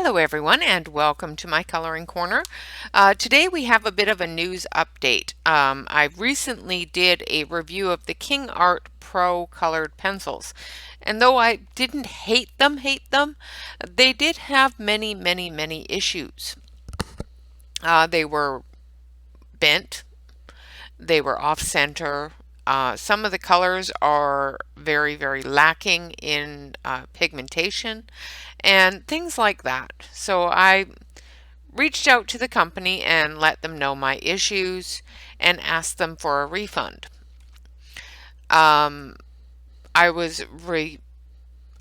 Hello everyone and welcome to my coloring corner. Today we have a bit of a news update. I recently did a review of the Kingart Pro colored pencils, and though I didn't hate them, they did have many issues. They were bent, they were off center. Some of the colors are very lacking in pigmentation and things like that. So I reached out to the company and let them know my issues and asked them for a refund. Um, I was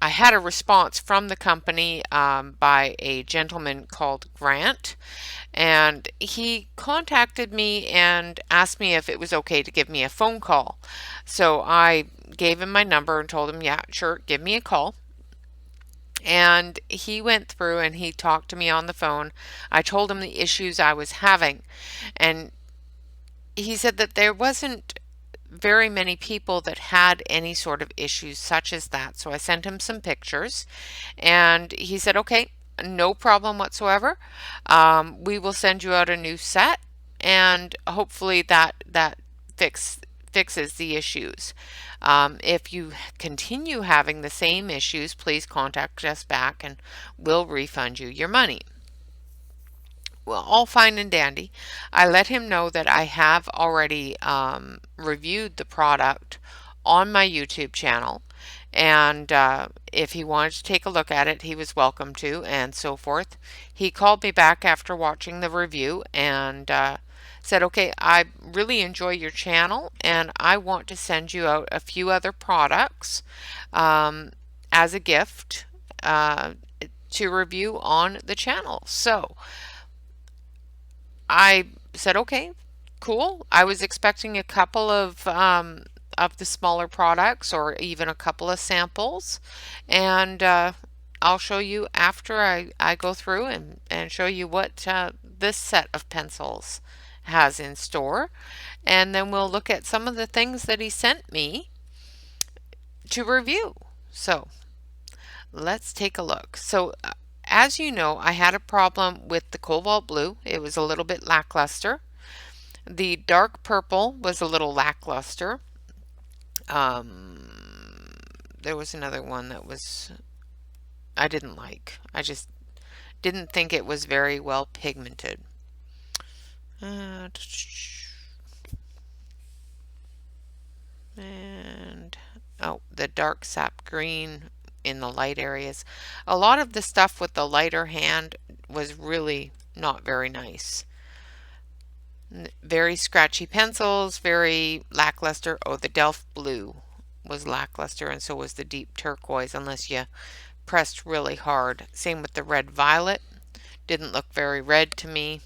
I had a response from the company by a gentleman called Grant, and he contacted me and asked me if it was okay to give me a phone call. So I gave him my number and told him, yeah, sure, give me a call. And he went through and he talked to me on the phone. I told him the issues I was having, and he said that there wasn't very many people that had any sort of issues such as that. So I sent him some pictures and he said, okay, no problem whatsoever. We will send you out a new set, and hopefully that fixes the issues. If you continue having the same issues, please contact us back and we'll refund you your money. Well, all fine and dandy. I let him know that I have already reviewed the product on my YouTube channel, and if he wanted to take a look at it, he was welcome to, and so forth. He called me back after watching the review and said, okay, I really enjoy your channel and I want to send you out a few other products as a gift to review on the channel. So I said, okay, cool. I was expecting a couple of the smaller products or even a couple of samples, and I'll show you after I go through and show you what this set of pencils has in store, and then we'll look at some of the things that he sent me to review. So let's take a look. So as you know, I had a problem with the cobalt blue. It was a little bit lackluster. The dark purple was a little lackluster. There was another one that I didn't like. I just didn't think it was very well pigmented. And the dark sap green in the light areas. A lot of the stuff with the lighter hand was really not very nice. Very scratchy pencils, very lackluster. Oh, the Delft blue was lackluster, and so was the deep turquoise, unless you pressed really hard. Same with the red violet. Didn't look very red to me.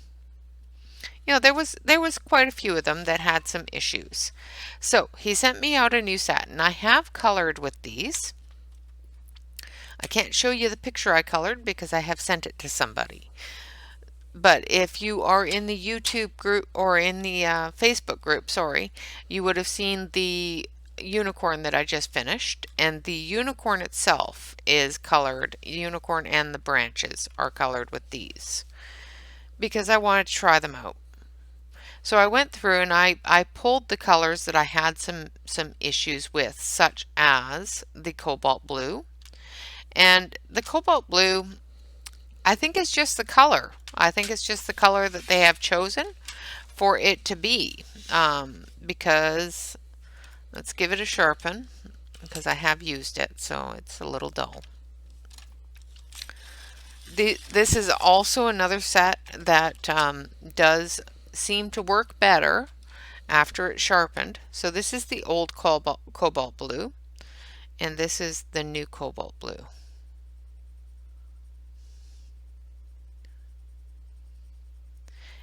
You know, there was quite a few of them that had some issues. So he sent me out a new set, and I have colored with these. I can't show you the picture I colored because I have sent it to somebody. But if you are in the YouTube group or in the Facebook group, sorry, you would have seen the unicorn that I just finished, and the unicorn itself is colored. Unicorn and the branches are colored with these because I wanted to try them out. So I went through and I pulled the colors that I had some issues with, such as the cobalt blue. And the cobalt blue, I think it's just the color. I think it's just the color that they have chosen for it to be. Because, let's give it a sharpen, because I have used it, so it's a little dull. This is also another set that does seem to work better after it's sharpened. So this is the old cobalt blue, and this is the new cobalt blue.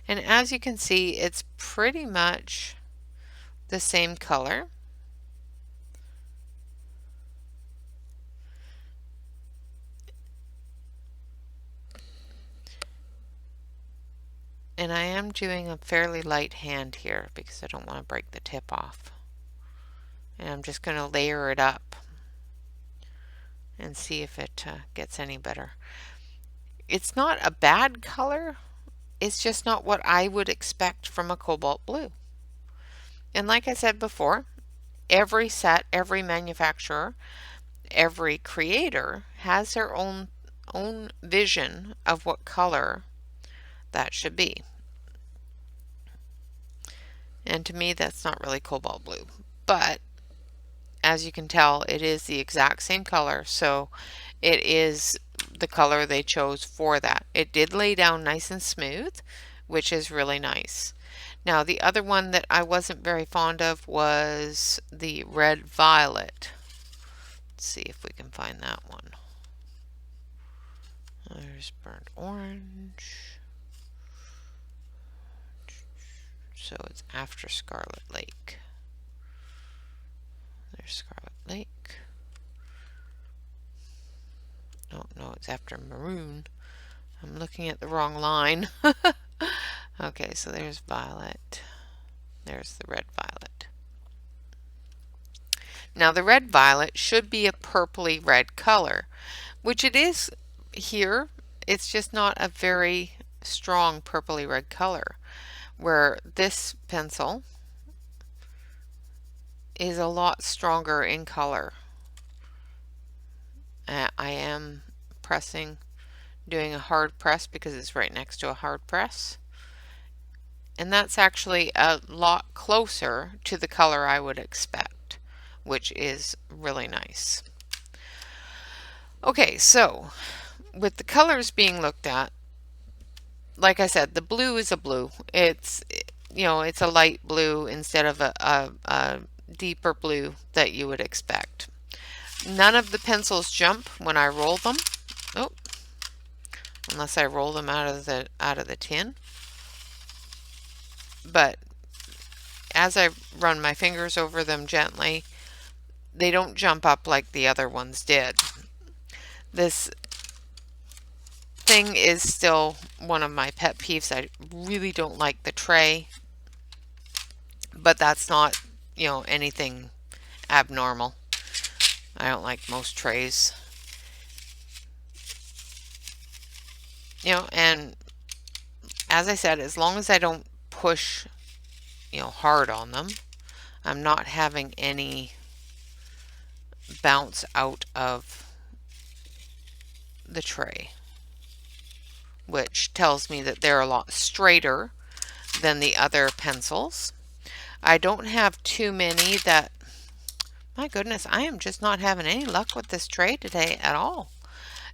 And as you can see, it's pretty much the same color. And I am doing a fairly light hand here because I don't want to break the tip off. And I'm just going to layer it up and see if it gets any better. it's not a bad color. It's just not what I would expect from a cobalt blue. And like I said before, every set, every manufacturer, every creator has their own vision of what color that should be. And to me, that's not really cobalt blue. But as you can tell, it is the exact same color, so it is the color they chose for that. It did lay down nice and smooth, which is really nice. Now, the other one that I wasn't very fond of was the red violet. Let's see if we can find that one. There's burnt orange. So it's after Scarlet Lake. There's Scarlet Lake. Oh, no, it's after Maroon. I'm looking at the wrong line. Okay, so there's Violet. There's the red violet. Now the red violet should be a purpley red color, which it is here. It's just not a very strong purpley red color, where this pencil is a lot stronger in color. I am pressing, doing a hard press because it's right next to a hard press. And that's actually a lot closer to the color I would expect, which is really nice. Okay, so with the colors being looked at, like I said, the blue is a blue. It's, you know, it's a light blue instead of a deeper blue that you would expect. None of the pencils jump when I roll them. Oh, unless I roll them out of the tin. But as I run my fingers over them gently, they don't jump up like the other ones did. This thing is still one of my pet peeves. I really don't like the tray, but that's not, you know, anything abnormal. I don't like most trays. You know, and as I said, as long as I don't push, you know, hard on them, I'm not having any bounce out of the tray, which tells me that they're a lot straighter than the other pencils. I don't have too many that, my goodness, I am just not having any luck with this tray today at all.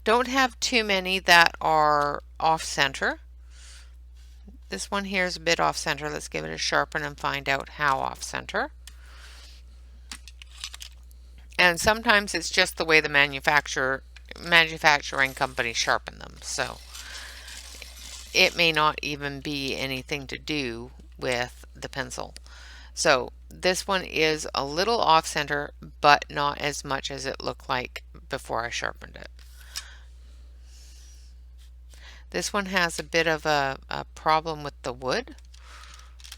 Don't have too many that are off center. This one here is a bit off center. Let's give it a sharpen and find out how off center. And sometimes it's just the way the manufacturing company sharpen them. So it may not even be anything to do with the pencil. So this one is a little off center, but not as much as it looked like before I sharpened it. This one has a bit of a problem with the wood.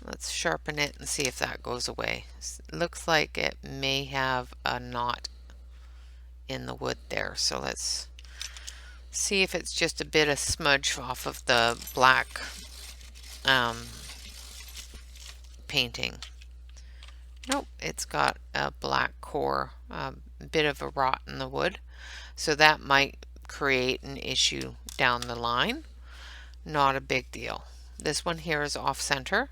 Let's sharpen it and see if that goes away. It looks like it may have a knot in the wood there. So let's see if it's just a bit of smudge off of the black painting. Nope, it's got a black core, a bit of a rot in the wood. So that might create an issue down the line. Not a big deal. This one here is off center,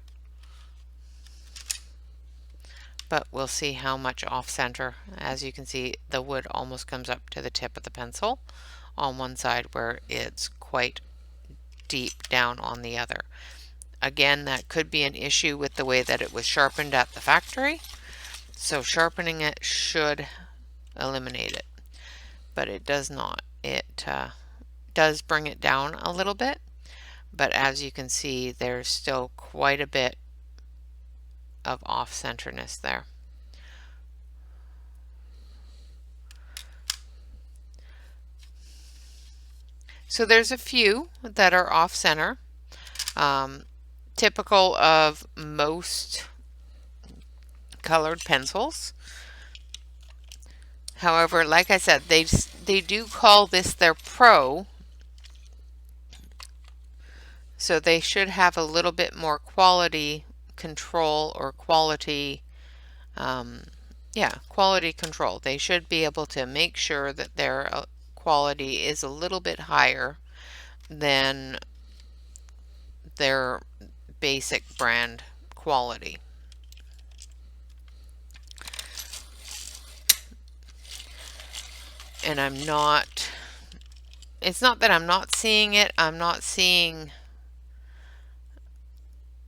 but we'll see how much off center. As you can see, the wood almost comes up to the tip of the pencil on one side, where it's quite deep down on the other. Again, that could be an issue with the way that it was sharpened at the factory. So sharpening it should eliminate it, but it does not. It does bring it down a little bit, but as you can see, there's still quite a bit of off-centerness there. So there's a few that are off-center, typical of most colored pencils. However, like I said, they do call this their Pro So they should have a little bit more quality control or quality, quality control. They should be able to make sure that their quality is a little bit higher than their basic brand quality. And it's not that I'm not seeing it, I'm not seeing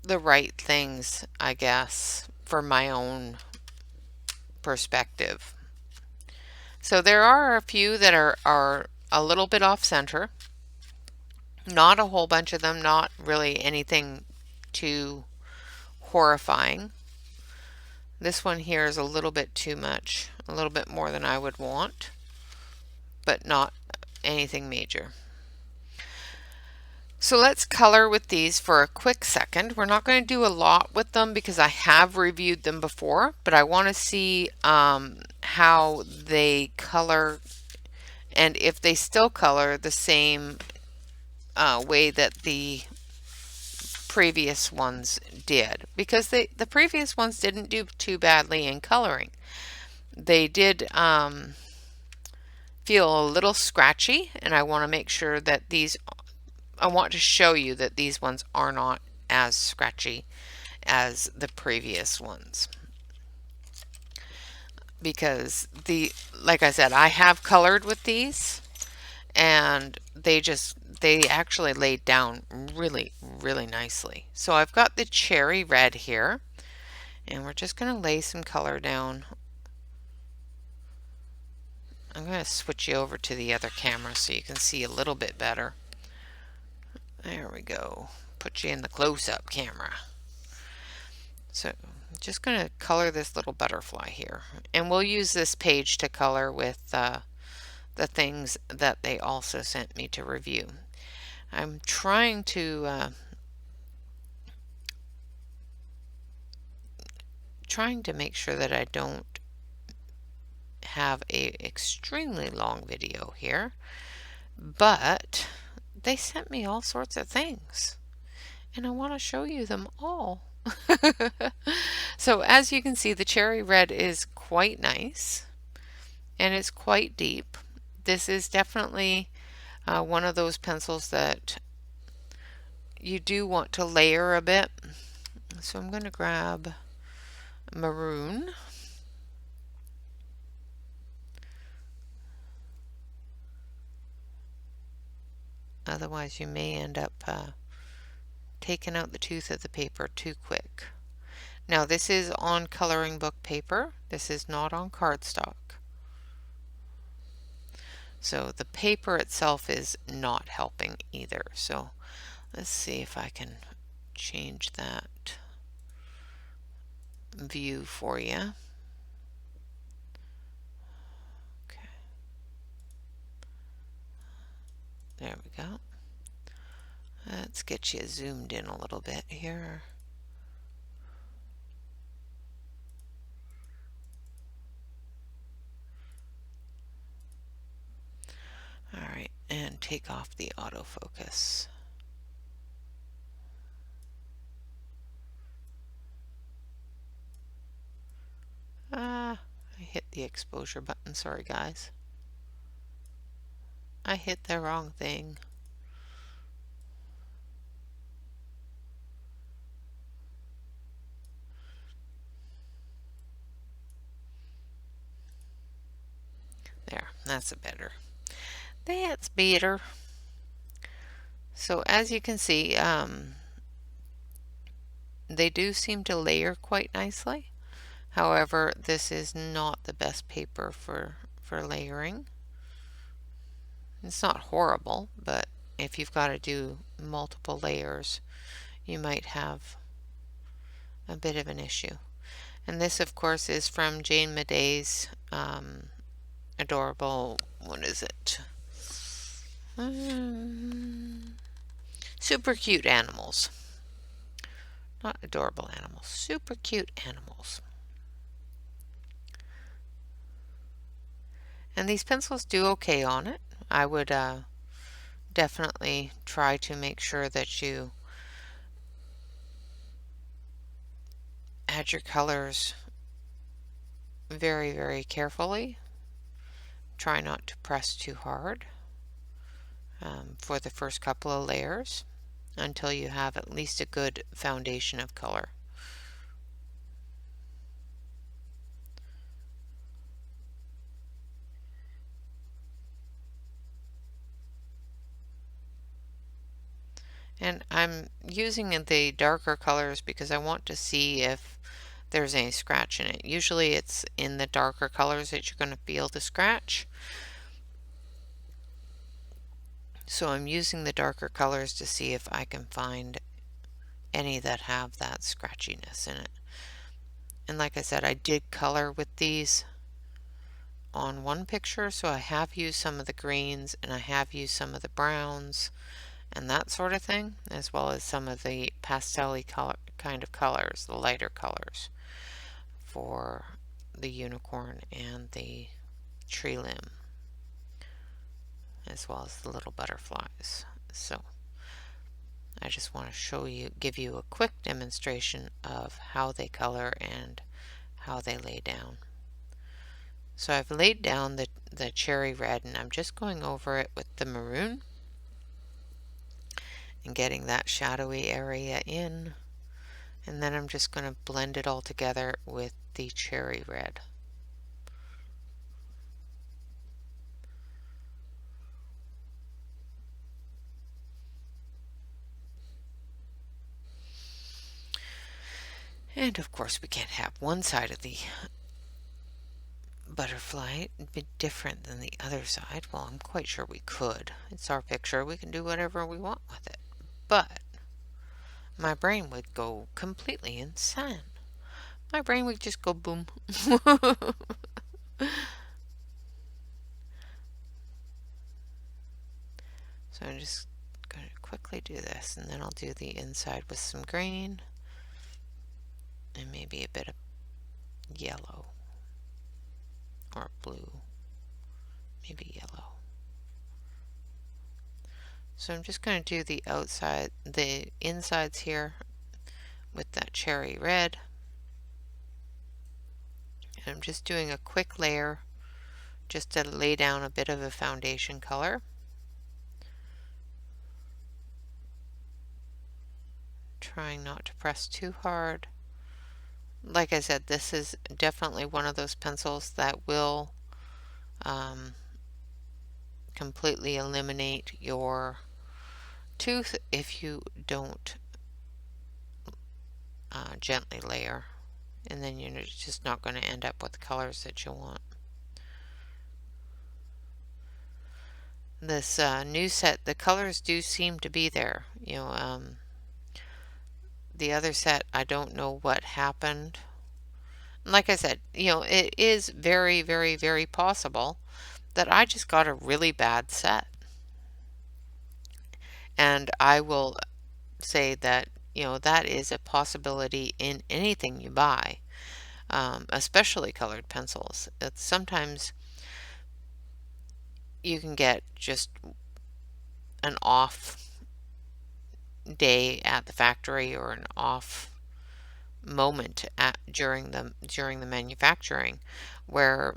the right things, I guess, for my own perspective. So there are a few that are a little bit off center. Not a whole bunch of them, not really anything too horrifying. This one here is a little bit too much, a little bit more than I would want, but not anything major. So let's color with these for a quick second. We're not going to do a lot with them because I have reviewed them before, but I want to see how they color and if they still color the same way that the previous ones did, because the previous ones didn't do too badly in coloring. They did feel a little scratchy, and I want to make sure that I want to show you that these ones are not as scratchy as the previous ones, because like I said, I have colored with these and they actually laid down really, really nicely. So I've got the cherry red here, and we're just going to lay some color down. I'm going to switch you over to the other camera so you can see a little bit better. There we go. Put you in the close-up camera. So I'm just going to color this little butterfly here. And we'll use this page to color with the things that they also sent me to review. I'm trying to make sure that I don't have a extremely long video here, but they sent me all sorts of things and I want to show you them all. So as you can see, the cherry red is quite nice and it's quite deep. This is definitely one of those pencils that you do want to layer a bit. So I'm going to grab maroon. Otherwise you may end up taking out the tooth of the paper too quick. Now this is on coloring book paper. This is not on cardstock. So the paper itself is not helping either. So let's see if I can change that view for you. Okay. There we go. Let's get you zoomed in a little bit here. Alright, and take off the autofocus. I hit the exposure button, sorry guys. I hit the wrong thing. There, that's better. That's better. So as you can see, they do seem to layer quite nicely. However, this is not the best paper for layering. It's not horrible, but if you've got to do multiple layers, you might have a bit of an issue. And this, of course, is from Jane Madei's adorable, what is it? Super cute animals. Not adorable animals, super cute animals. And these pencils do okay on it. I would definitely try to make sure that you add your colors very, very carefully. Try not to press too hard for the first couple of layers until you have at least a good foundation of color. And I'm using the darker colors because I want to see if there's any scratch in it. Usually it's in the darker colors that you're going to feel the scratch. So I'm using the darker colors to see if I can find any that have that scratchiness in it. And like I said, I did color with these on one picture, so I have used some of the greens and I have used some of the browns and that sort of thing, as well as some of the pastel-y color kind of colors, the lighter colors for the unicorn and the tree limb, as well as the little butterflies. So I just want to give you a quick demonstration of how they color and how they lay down. So I've laid down the cherry red, and I'm just going over it with the maroon and getting that shadowy area in. And then I'm just going to blend it all together with the cherry red. And of course we can't have one side of the butterfly be different than the other side. Well, I'm quite sure we could. It's our picture. We can do whatever we want with it. But my brain would go completely insane. My brain would just go boom. So I'm just going to quickly do this, and then I'll do the inside with some green and maybe a bit of yellow or blue, maybe yellow. So I'm just going to do the insides here with that cherry red. And I'm just doing a quick layer just to lay down a bit of a foundation color. Trying not to press too hard. Like I said, this is definitely one of those pencils that will completely eliminate your tooth if you don't gently layer, and then you're just not going to end up with the colors that you want. This new set, the colors do seem to be there. The other set, I don't know what happened. Like I said, it is very, very, very possible that I just got a really bad set. And I will say that, that is a possibility in anything you buy, especially colored pencils. Sometimes you can get just an off day at the factory or an off moment during the manufacturing where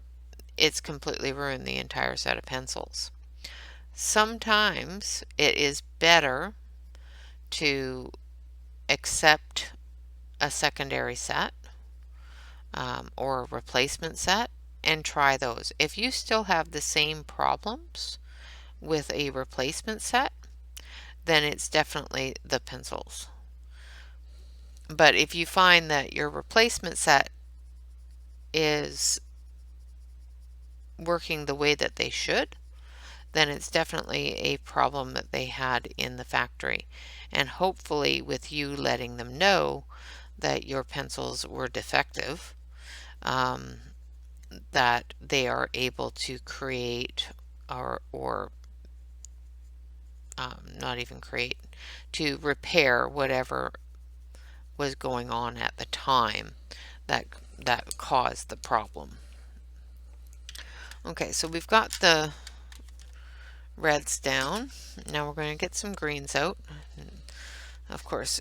it's completely ruined the entire set of pencils. Sometimes it is better to accept a secondary set or a replacement set and try those. If you still have the same problems with a replacement set, then it's definitely the pencils. But if you find that your replacement set is working the way that they should, then it's definitely a problem that they had in the factory. And hopefully with you letting them know that your pencils were defective, that they are able to create or not even create, to repair whatever was going on at the time that caused the problem. Okay, so we've got the reds down. Now we're going to get some greens out. Of course,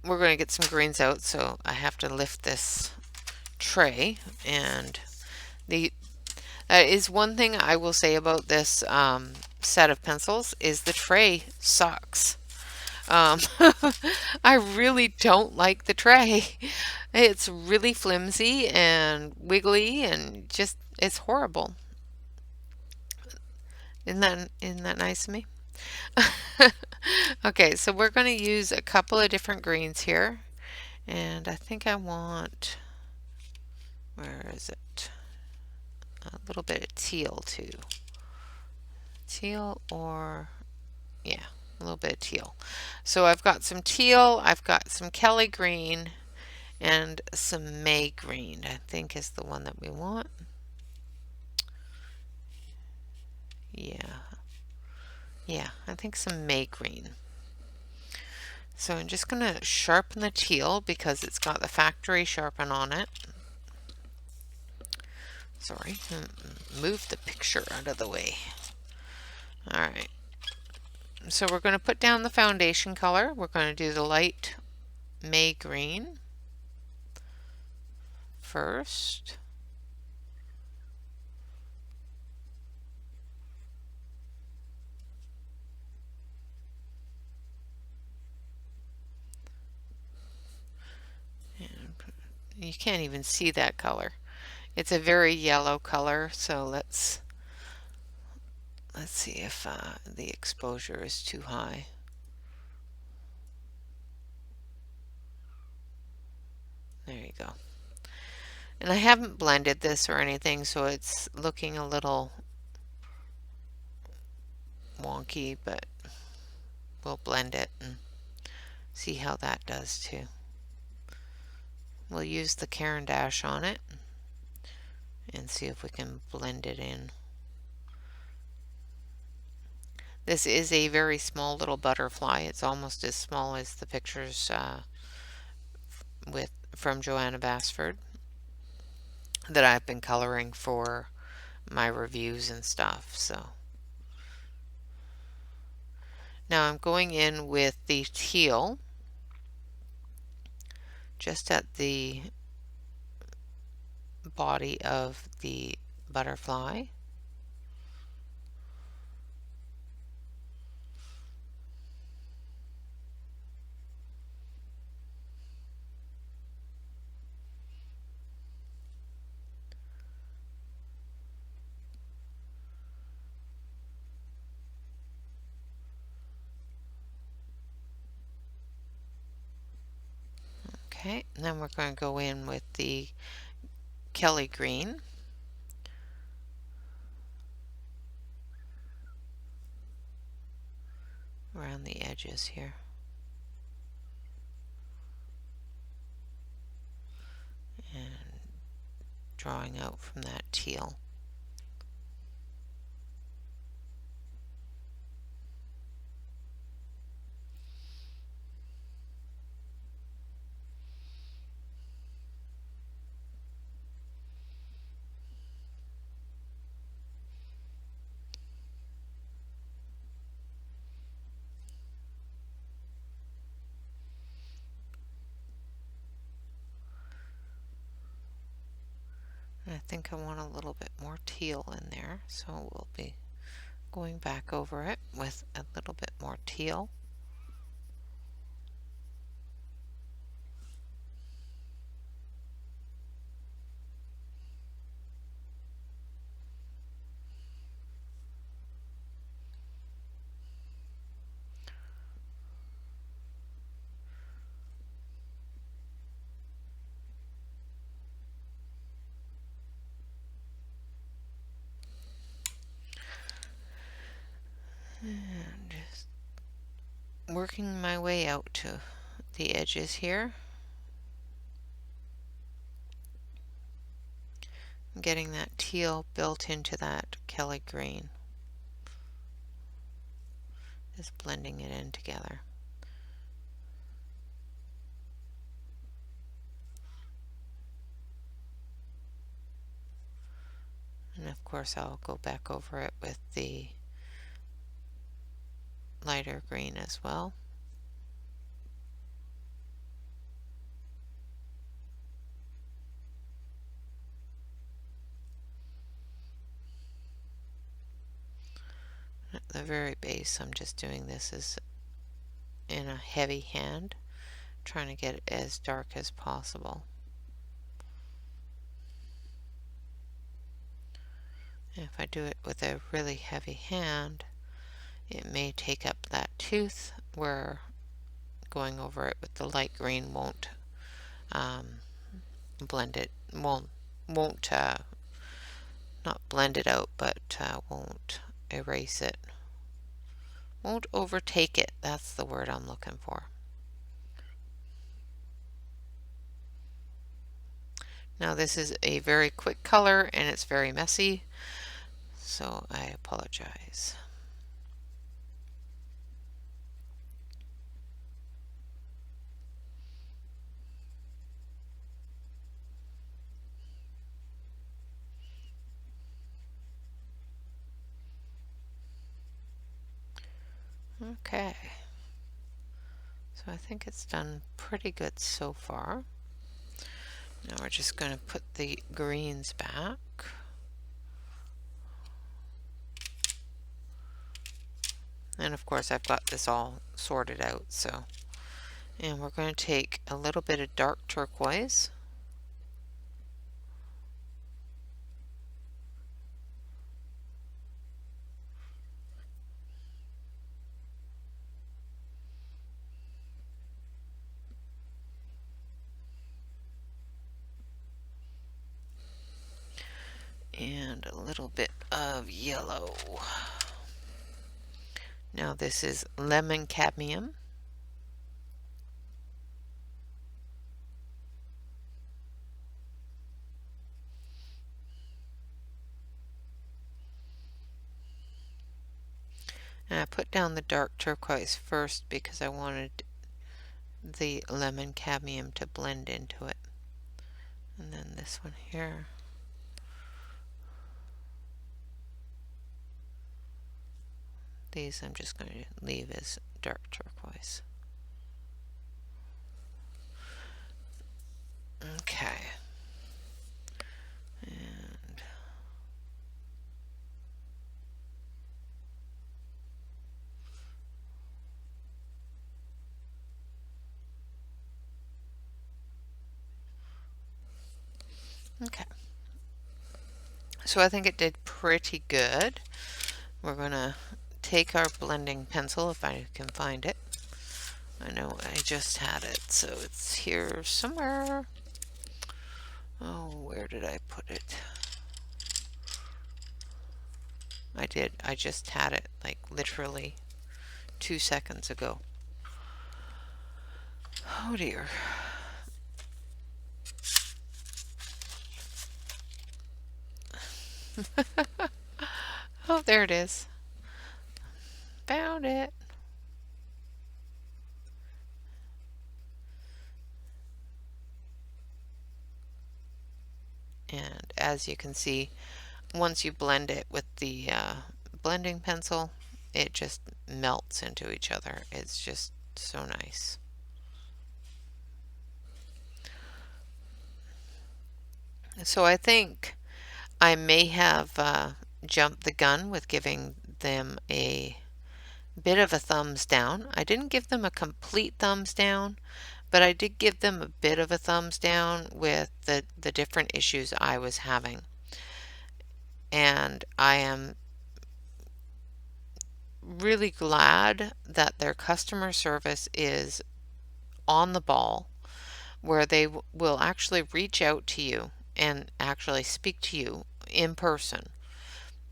we're going to get some greens out, so I have to lift this tray. And the that is one thing I will say about this set of pencils is the tray sucks. Um, I really don't like the tray. It's really flimsy and wiggly and just it's horrible. Isn't that nice of me? Okay, so we're going to use a couple of different greens here, and I think I want, where is it? A little bit of teal too. Teal or, yeah, a little bit of teal. So I've got some teal, I've got some Kelly green, and some May green, I think is the one that we want. Yeah, I think some May green. So I'm just going to sharpen the teal because it's got the factory sharpen on it. Sorry, move the picture out of the way. Alright, so we're going to put down the foundation color. We're going to do the light May green first. And you can't even see that color. It's a very yellow color, so let's see if the exposure is too high. There you go. And I haven't blended this or anything, so it's looking a little wonky, but we'll blend it and see how that does too. We'll use the Caran d'Ache on it and see if we can blend it in. This is a very small little butterfly. It's almost as small as the pictures from Joanna Basford that I've been coloring for my reviews and stuff. So now I'm going in with the teal just at the body of the butterfly. Okay, and then we're going to go in with the Kelly green. Around the edges here. And drawing out from that teal. I think I want a little bit more teal in there, so we'll be going back over it with a little bit more teal. And just working my way out to the edges here. Getting that teal built into that Kelly green. Just blending it in together. And of course I'll go back over it with the lighter green as well. the very base, I'm just doing this as in a heavy hand, trying to get it as dark as possible. And if I do it with a really heavy hand, it may take up that tooth, where going over it with the light green won't blend it, won't not blend it out, but won't erase it. Won't overtake it. That's the word I'm looking for. Now this is a very quick color and it's very messy, so I apologize. Okay. So I think it's done pretty good so far. Now we're just going to put the greens back. And of course I've got this all sorted out, so. And we're going to take a little bit of dark turquoise. And a little bit of yellow. Now this is lemon cadmium. And I put down the dark turquoise first because I wanted the lemon cadmium to blend into it. And then this one here. These I'm just going to leave as dark turquoise. Okay. And okay. So I think it did pretty good. We're going to take our blending pencil, if I can find it. I know I just had it, so it's here somewhere. Oh, where did I put it? I did. I just had it, like, literally 2 seconds ago. Oh dear. Oh, there it is. Found it. And as you can see, once you blend it with the blending pencil, it just melts into each other. It's just so nice. So I think I may have jumped the gun with giving them a bit of a thumbs down. I didn't give them a complete thumbs down, but I did give them a bit of a thumbs down with the different issues I was having. And I am really glad that their customer service is on the ball, where they will actually reach out to you and actually speak to you in person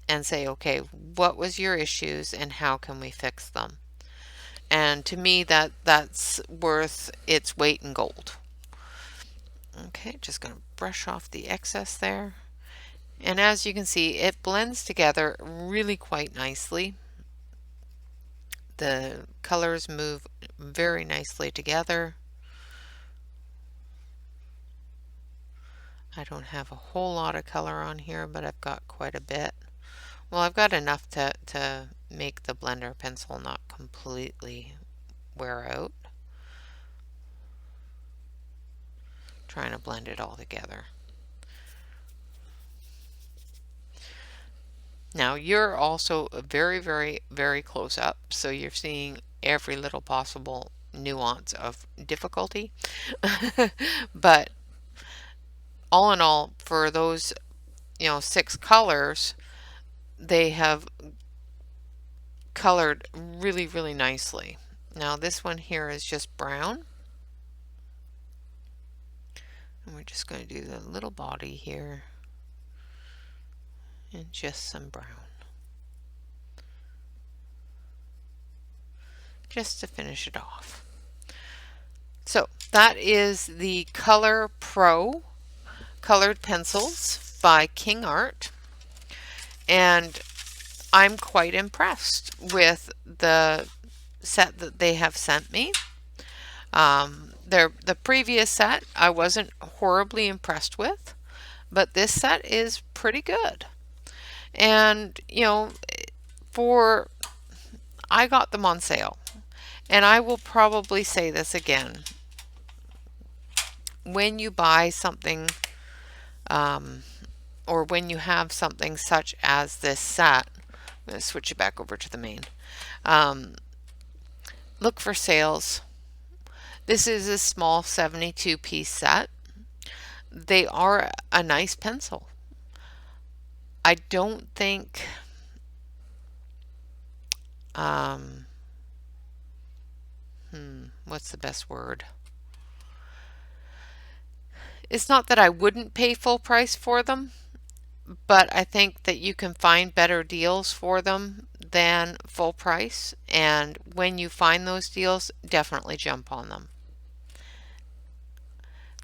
and say, okay, what was your issues and how can we fix them? And to me, that's worth its weight in gold. Okay, just going to brush off the excess there. And as you can see, it blends together really quite nicely. The colors move very nicely together. I don't have a whole lot of color on here, but I've got quite a bit. Well, I've got enough to make the blender pencil not completely wear out. Trying to blend it all together. Now you're also very, very, very close up, so you're seeing every little possible nuance of difficulty. But all in all, for those, 6 colors, they have colored really, really nicely. Now this one here is just brown. And we're just going to do the little body here and just some brown. Just to finish it off. So that is the Kingart Pro colored pencils by Kingart, and I'm quite impressed with the set that they have sent me. The previous set I wasn't horribly impressed with, but this set is pretty good. And I got them on sale, and I will probably say this again. When you buy something, or when you have something such as this set, I'm going to switch it back over to the main. Look for sales. This is a small 72 piece set. They are a nice pencil. I don't think what's the best word? It's not that I wouldn't pay full price for them, but I think that you can find better deals for them than full price. And when you find those deals, definitely jump on them.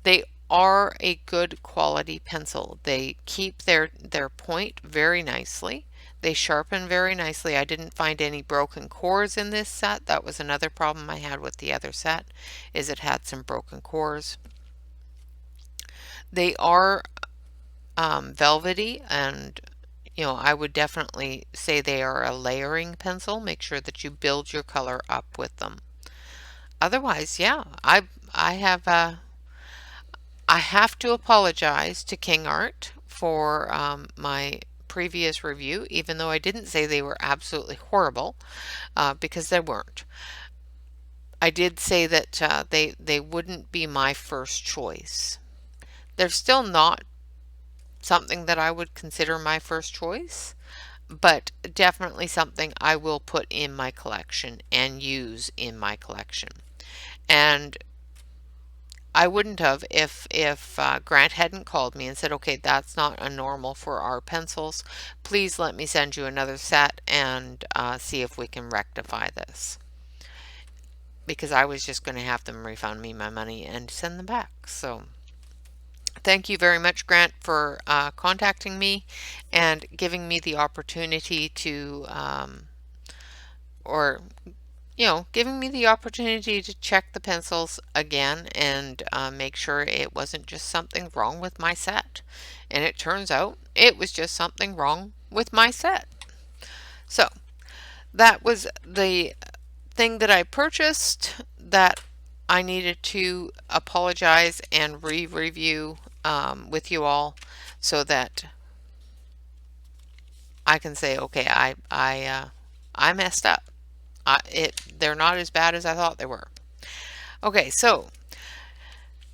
They are a good quality pencil. They keep their point very nicely. They sharpen very nicely. I didn't find any broken cores in this set. That was another problem I had with the other set, is it had some broken cores. They are velvety, and I would definitely say they are a layering pencil. Make sure that you build your color up with them. Otherwise, yeah, I have to apologize to Kingart for my previous review, even though I didn't say they were absolutely horrible, because they weren't. I did say that they wouldn't be my first choice. They're still not something that I would consider my first choice, but definitely something I will put in my collection and use in my collection. And I wouldn't have if Grant hadn't called me and said, okay, that's not a normal for our pencils. Please let me send you another set and see if we can rectify this. Because I was just going to have them refund me my money and send them back. So thank you very much, Grant, for contacting me and giving me the opportunity to, giving me the opportunity to check the pencils again and make sure it wasn't just something wrong with my set. And it turns out it was just something wrong with my set. So that was the thing that I purchased that I needed to apologize and re-review with you all, so that I can say, okay, I messed up. They're not as bad as I thought they were. Okay, so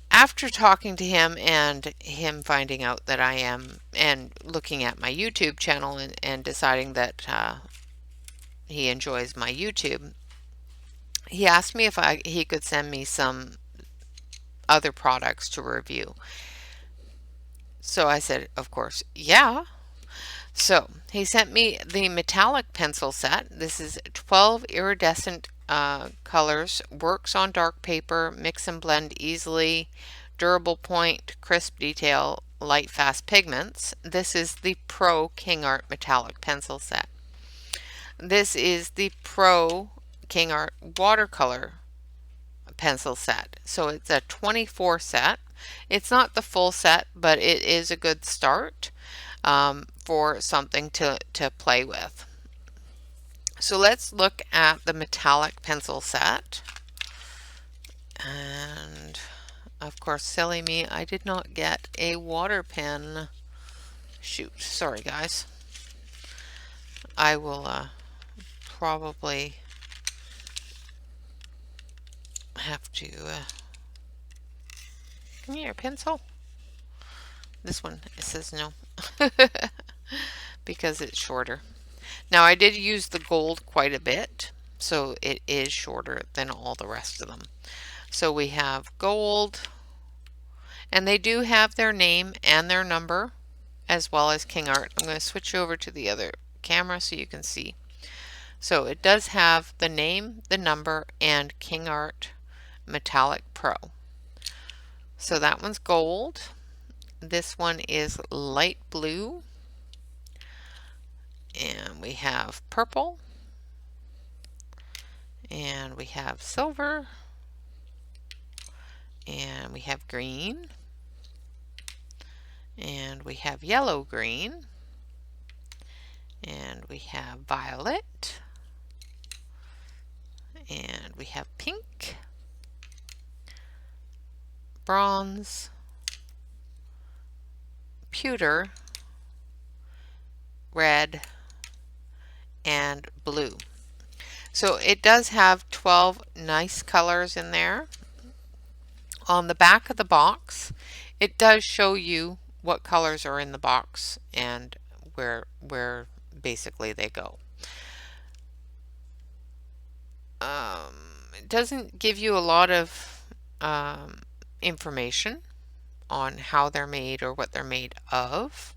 after talking to him and him finding out that I am, and looking at my YouTube channel and deciding that he enjoys my YouTube, he asked me if he could send me some other products to review. So I said, of course, yeah. So he sent me the metallic pencil set. This is 12 iridescent colors, works on dark paper, mix and blend easily, durable point, crisp detail, light fast pigments. This is the Pro Kingart metallic pencil set. This is the Pro Kingart watercolor pencil set. So it's a 24 set. It's not the full set, but it is a good start for something to play with. So let's look at the metallic pencil set. And of course, silly me, I did not get a water pen. Shoot, sorry guys. I will probably have to give me your pencil. This one, it says no because it's shorter. Now I did use the gold quite a bit, so it is shorter than all the rest of them. So we have gold, and they do have their name and their number as well as Kingart. I'm going to switch over to the other camera so you can see. So it does have the name, the number, and Kingart Metallic Pro. So that one's gold. This one is light blue. And we have purple. And we have silver. And we have green. And we have yellow green. And we have violet. And we have pink, bronze, pewter, red, and blue. So it does have 12 nice colors in there. On the back of the box, it does show you what colors are in the box and where basically they go. It doesn't give you a lot of information on how they're made or what they're made of.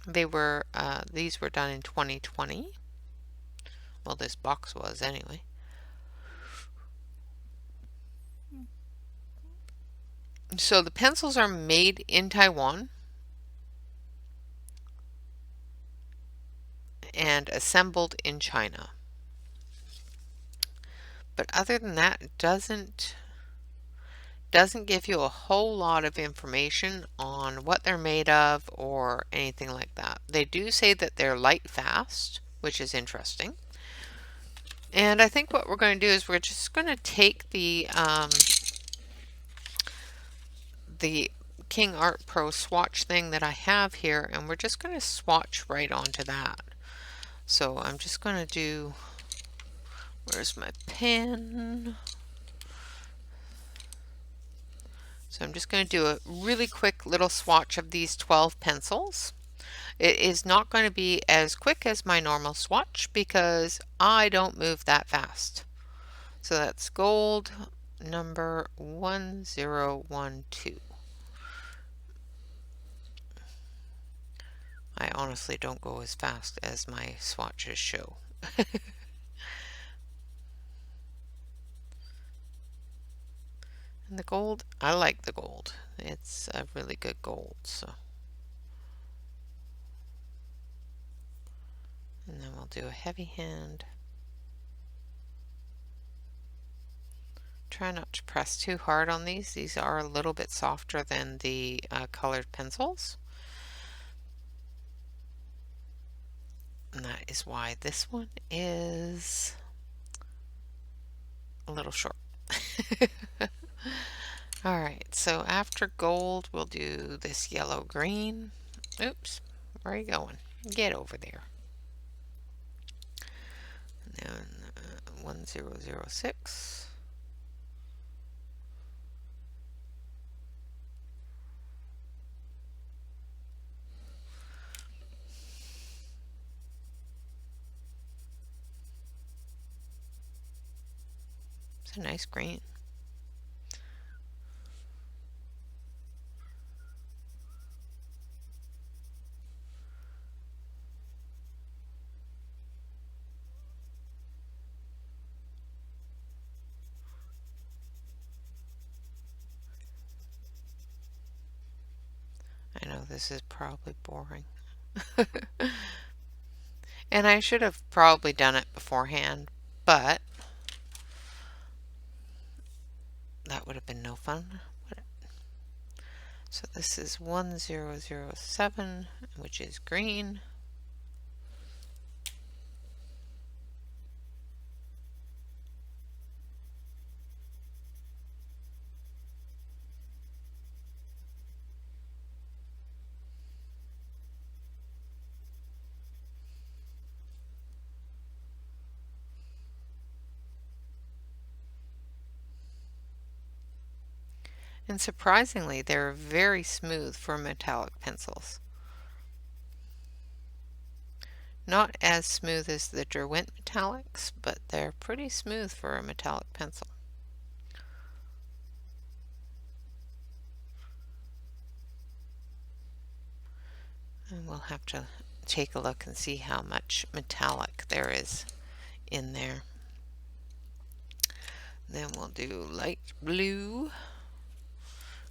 These were done in 2020. Well, this box was anyway. So the pencils are made in Taiwan and assembled in China. But other than that, it doesn't give you a whole lot of information on what they're made of or anything like that. They do say that they're light fast, which is interesting. And I think what we're going to do is we're just going to take the Kingart Pro swatch thing that I have here, and we're just going to swatch right onto that. So I'm just going to do, where's my pen? So I'm just going to do a really quick little swatch of these 12 pencils. It is not going to be as quick as my normal swatch because I don't move that fast. So that's gold number 1012. I honestly don't go as fast as my swatches show. And the gold, I like the gold. It's a really good gold. So, and then we'll do a heavy hand. Try not to press too hard on these. These are a little bit softer than the colored pencils. And that is why this one is a little short. Alright, so after gold, we'll do this yellow green. Oops, where are you going? Get over there. And then 1006. It's a nice green. I know this is probably boring. And I should have probably done it beforehand, but that would have been no fun. So this is 1007, which is green. And surprisingly, they're very smooth for metallic pencils. Not as smooth as the Derwent metallics, but they're pretty smooth for a metallic pencil. And we'll have to take a look and see how much metallic there is in there. Then we'll do light blue.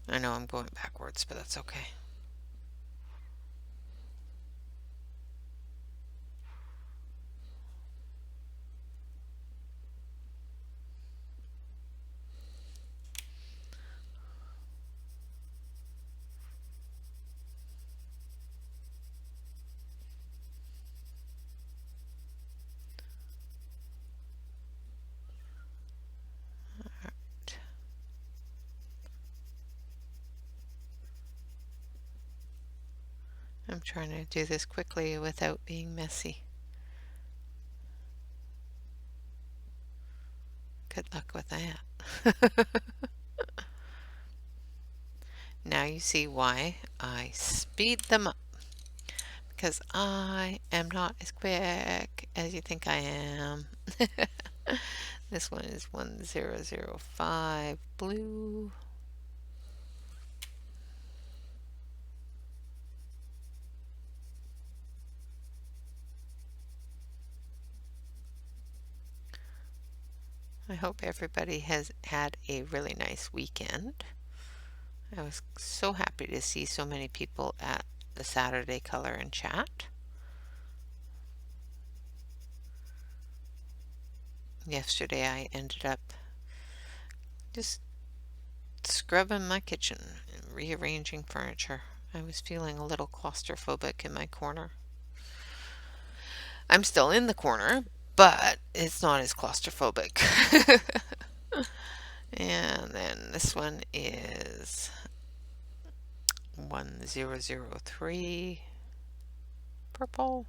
I know I'm going backwards, but that's okay. I'm trying to do this quickly without being messy. Good luck with that. Now you see why I speed them up, because I am not as quick as you think I am. This one is 1005 blue. I hope everybody has had a really nice weekend. I was so happy to see so many people at the Saturday Color and Chat. Yesterday I ended up just scrubbing my kitchen and rearranging furniture. I was feeling a little claustrophobic in my corner. I'm still in the corner, but it's not as claustrophobic. And then this one is 1003 purple.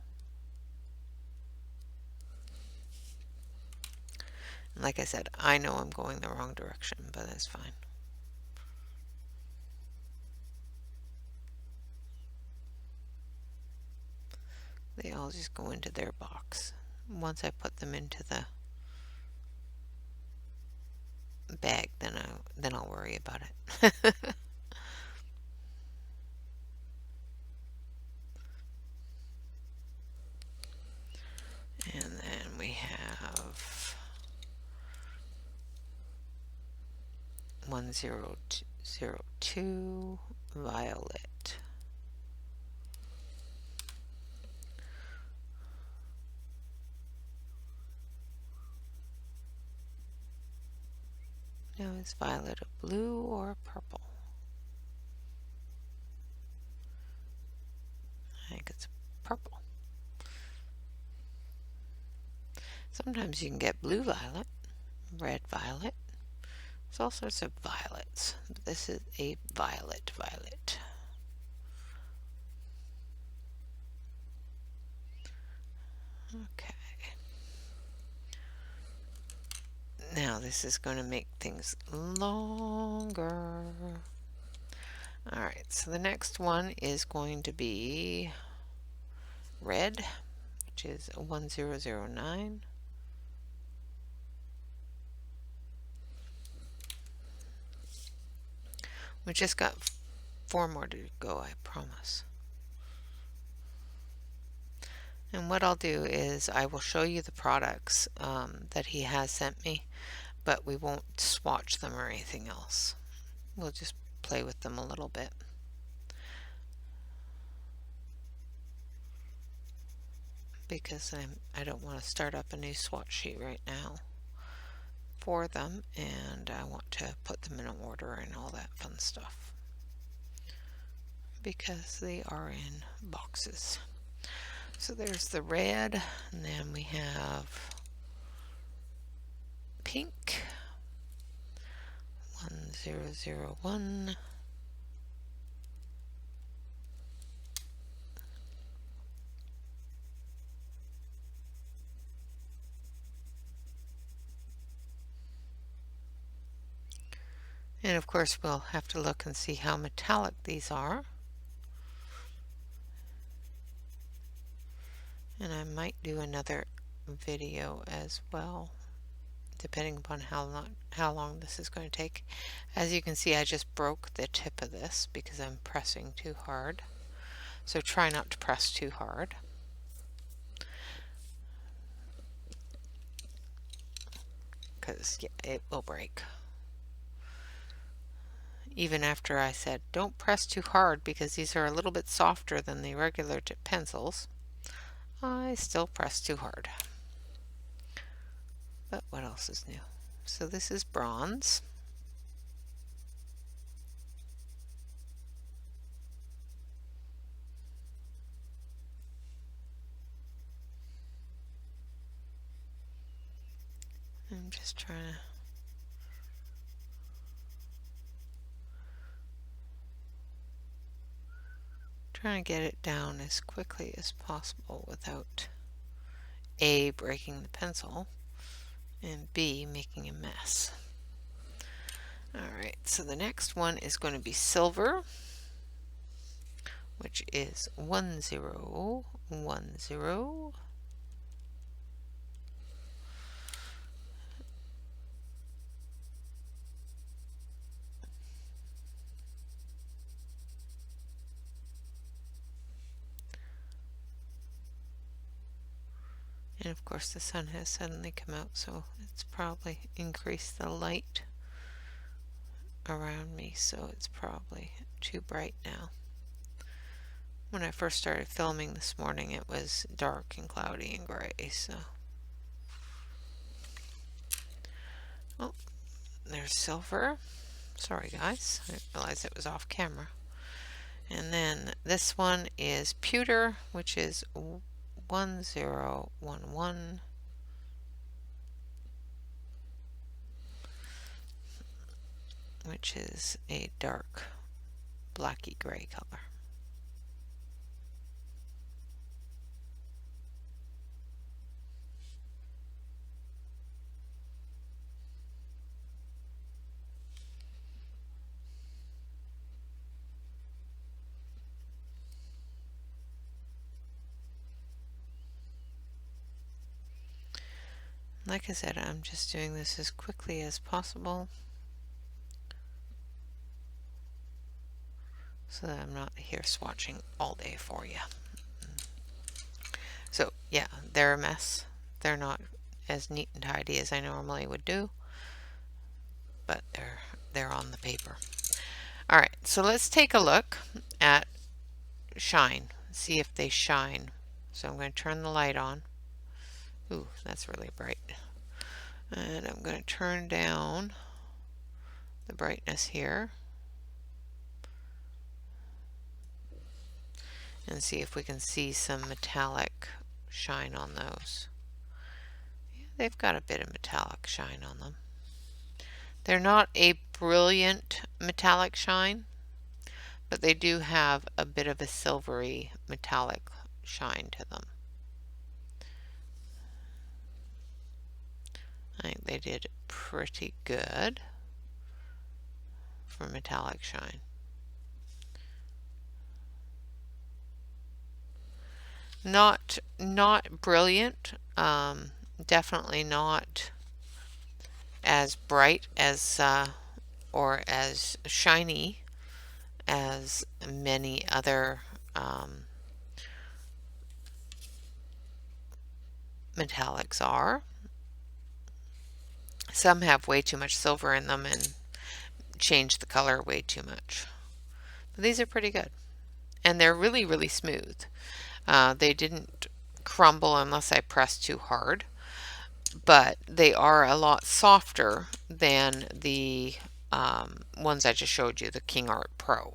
And like I said, I know I'm going the wrong direction, but that's fine. They all just go into their box. Once I put them into the bag, then I'll worry about it. And then we have 1002 violet. Now is violet a blue or a purple? I think it's purple. Sometimes you can get blue violet, red violet. There's all sorts of violets. But this is a violet violet. Okay. Now this is going to make things longer. Alright, so the next one is going to be red, which is 1009. We just got 4 more to go, I promise. And what I'll do is I will show you the products that he has sent me, but we won't swatch them or anything else. We'll just play with them a little bit. Because I don't want to start up a new swatch sheet right now for them, and I want to put them in order and all that fun stuff, because they are in boxes. So there's the red, and then we have pink, 1001. And of course we'll have to look and see how metallic these are. And I might do another video as well, depending upon how long this is going to take. As you can see, I just broke the tip of this because I'm pressing too hard. So try not to press too hard. Because yeah, it will break. Even after I said don't press too hard because these are a little bit softer than the regular tip pencils, I still press too hard. But what else is new? So this is bronze. I'm just trying to get it down as quickly as possible without A, breaking the pencil, and B, making a mess. Alright, so the next one is going to be silver, which is 1010. And of course the sun has suddenly come out, so it's probably increased the light around me, so it's probably too bright now. When I first started filming this morning, it was dark and cloudy and gray, so. Oh, there's silver. Sorry guys, I realized it was off camera. And then this one is pewter, which is 1011. Which is a dark blacky gray color. Like I said, I'm just doing this as quickly as possible so that I'm not here swatching all day for you. So yeah, they're a mess. They're not as neat and tidy as I normally would do, but they're on the paper. All right, so let's take a look at shine, see if they shine. So I'm going to turn the light on. Ooh, that's really bright. And I'm going to turn down the brightness here and see if we can see some metallic shine on those. Yeah, they've got a bit of metallic shine on them. They're not a brilliant metallic shine, but they do have a bit of a silvery metallic shine to them. I think they did pretty good for metallic shine. Not brilliant, definitely not as bright as or as shiny as many other metallics are. Some have way too much silver in them and change the color way too much. But these are pretty good. And they're really, really smooth. They didn't crumble unless I pressed too hard. But they are a lot softer than the ones I just showed you, the Kingart Pro.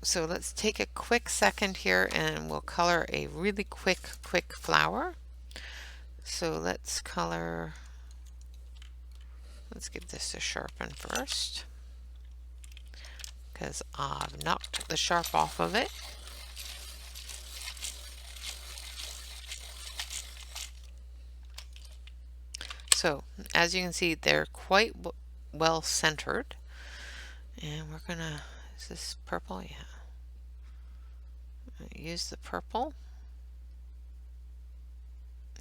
So let's take a quick second here and we'll color a really quick flower. So let's color, let's give this a sharpen first because I've knocked the sharp off of it. So as you can see, they're quite well centered. And we're gonna, is this purple? Yeah. Use the purple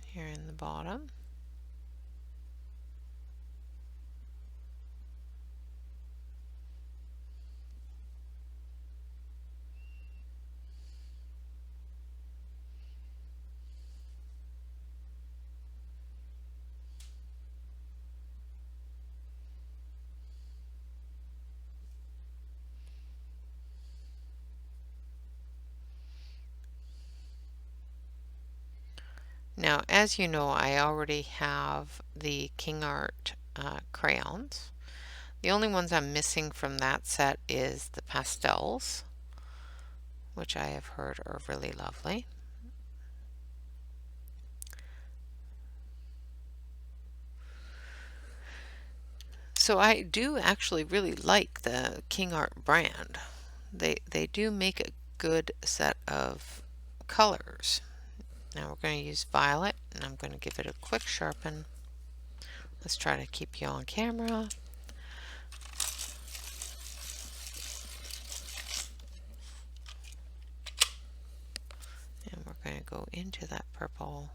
here in the bottom. Now, as you know, I already have the Kingart crayons. The only ones I'm missing from that set is the pastels, which I have heard are really lovely. So I do actually really like the Kingart brand. They do make a good set of colors. Now we're going to use violet, and I'm going to give it a quick sharpen. Let's try to keep you on camera. And we're going to go into that purple.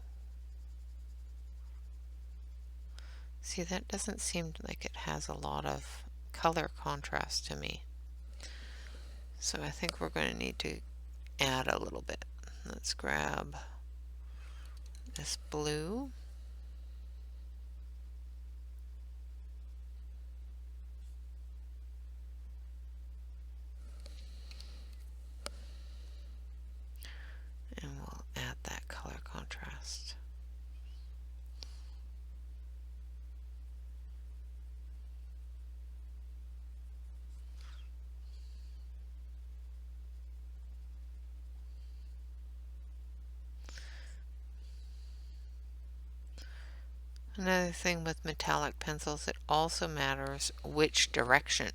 See, that doesn't seem like it has a lot of color contrast to me. So I think we're going to need to add a little bit. Let's grab this blue. And we'll add that color contrast. Another thing with metallic pencils, it also matters which direction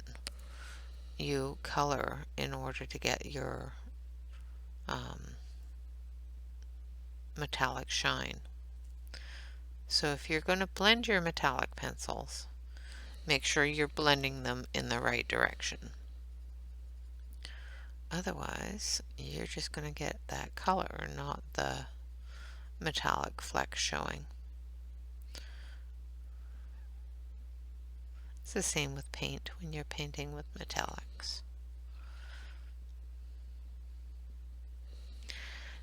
you color in order to get your metallic shine. So if you're going to blend your metallic pencils, make sure you're blending them in the right direction. Otherwise, you're just going to get that color, not the metallic fleck showing. It's the same with paint when you're painting with metallics.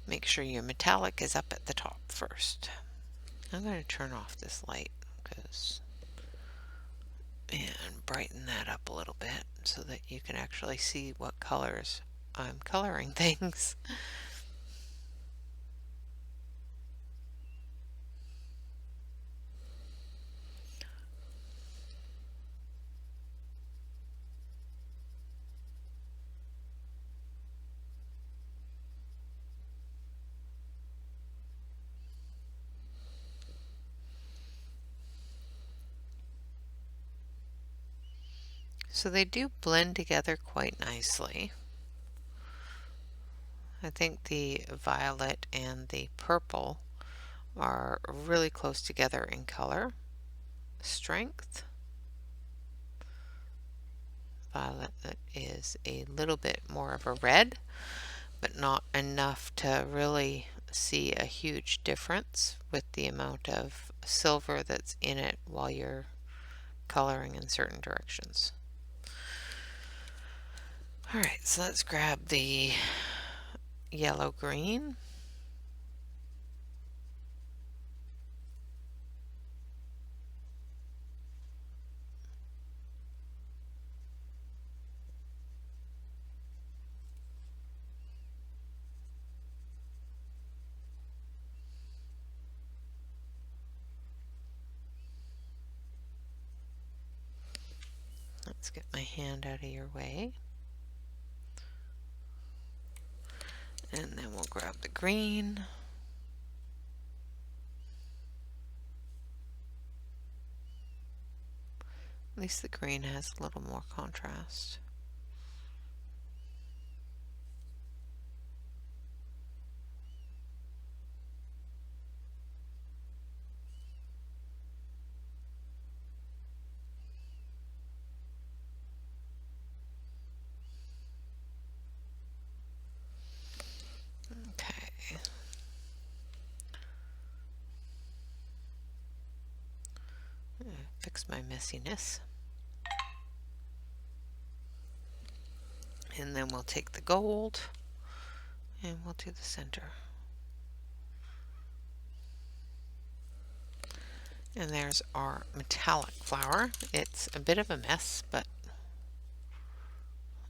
Make sure your metallic is up at the top first. I'm going to turn off this light and brighten that up a little bit so that you can actually see what colors I'm coloring things. So they do blend together quite nicely. I think the violet and the purple are really close together in color strength. Violet is a little bit more of a red, but not enough to really see a huge difference with the amount of silver that's in it while you're coloring in certain directions. Alright, so let's grab the yellow green. Let's get my hand out of your way. And then we'll grab the green. At least the green has a little more contrast. fix my messiness. And then we'll take the gold and we'll do the center. And there's our metallic flower. It's a bit of a mess, but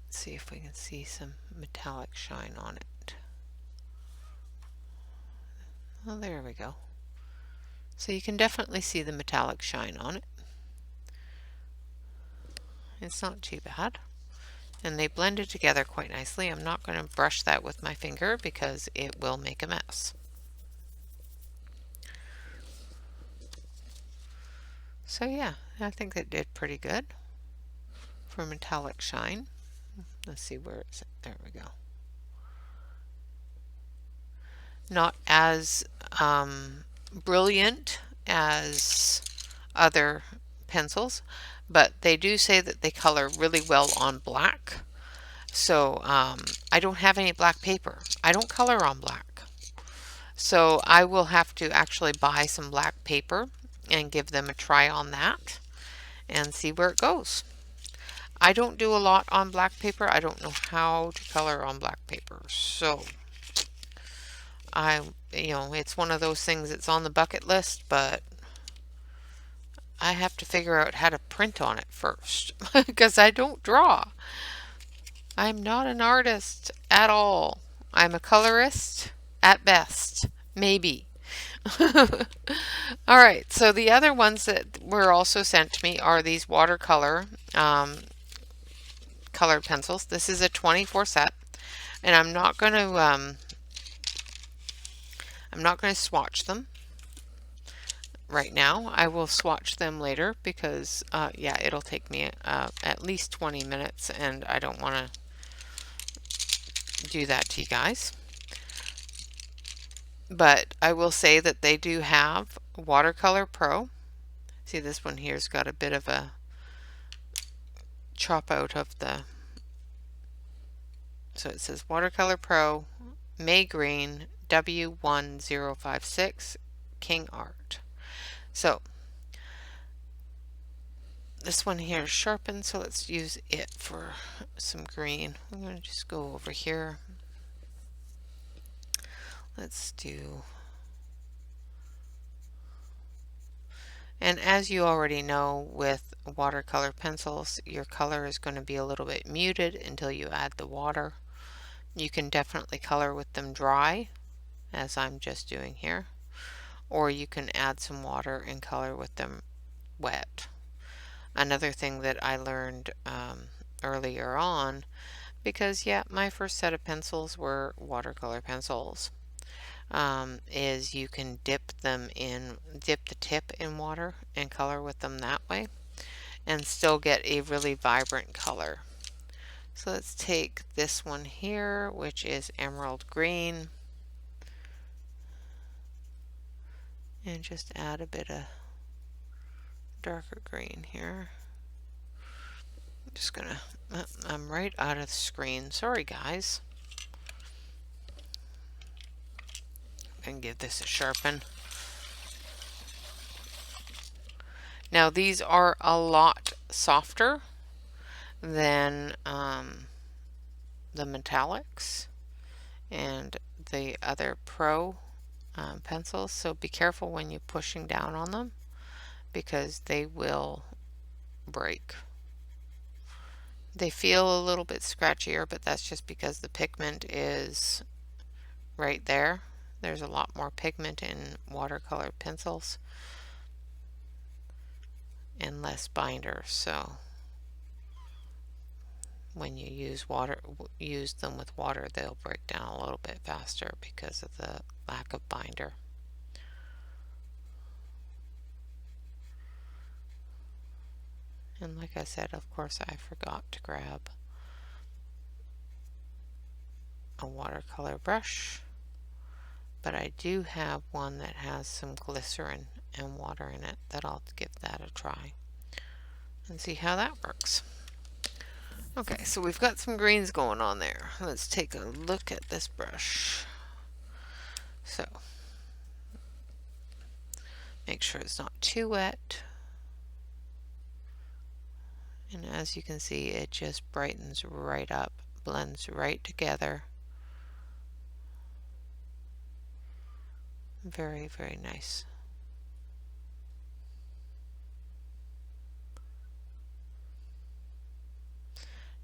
let's see if we can see some metallic shine on it. Oh, there we go. So you can definitely see the metallic shine on it. It's not too bad. And they blended together quite nicely. I'm not going to brush that with my finger because it will make a mess. So yeah, I think it did pretty good for metallic shine. Let's see, where is it? There we go. Not as brilliant as other pencils, but they do say that they color really well on black. So I don't have any black paper. I don't color on black. So I will have to actually buy some black paper and give them a try on that and see where it goes. I don't do a lot on black paper. I don't know how to color on black paper. So it's one of those things that's on the bucket list, but I have to figure out how to print on it first because I don't draw. I'm not an artist at all. I'm a colorist at best, maybe. All right, so the other ones that were also sent to me are these watercolor colored pencils. This is a 24 set, and I'm not going to swatch them right now. I will swatch them later because yeah, it'll take me at least 20 minutes, and I don't want to do that to you guys. But I will say that they do have Watercolor Pro. See, this one here's got a bit of a chop out of the, so it says Watercolor Pro May Green W1056 Kingart. So this one here is sharpened, so let's use it for some green. I'm going to just go over here. Let's do, and as you already know, with watercolor pencils, your color is going to be a little bit muted until you add the water. You can definitely color with them dry, as I'm just doing here, or you can add some water and color with them wet. Another thing that I learned earlier on, because yeah, my first set of pencils were watercolor pencils, is you can dip the tip in water and color with them that way and still get a really vibrant color. So let's take this one here, which is emerald green, and just add a bit of darker green here. I'm just gonna, I'm right out of the screen, sorry guys. And give this a sharpen. Now these are a lot softer than the metallics and the other Pro pencils, so be careful when you're pushing down on them because they will break. They feel a little bit scratchier, but that's just because the pigment is right there. There's a lot more pigment in watercolor pencils and less binder, so when you use them with water, they'll break down a little bit faster because of the lack of binder. And like I said, of course, I forgot to grab a watercolor brush, but I do have one that has some glycerin and water in it that I'll give that a try and see how that works. Okay, so we've got some greens going on there. Let's take a look at this brush. So make sure it's not too wet. And as you can see, it just brightens right up, blends right together. Very, very nice.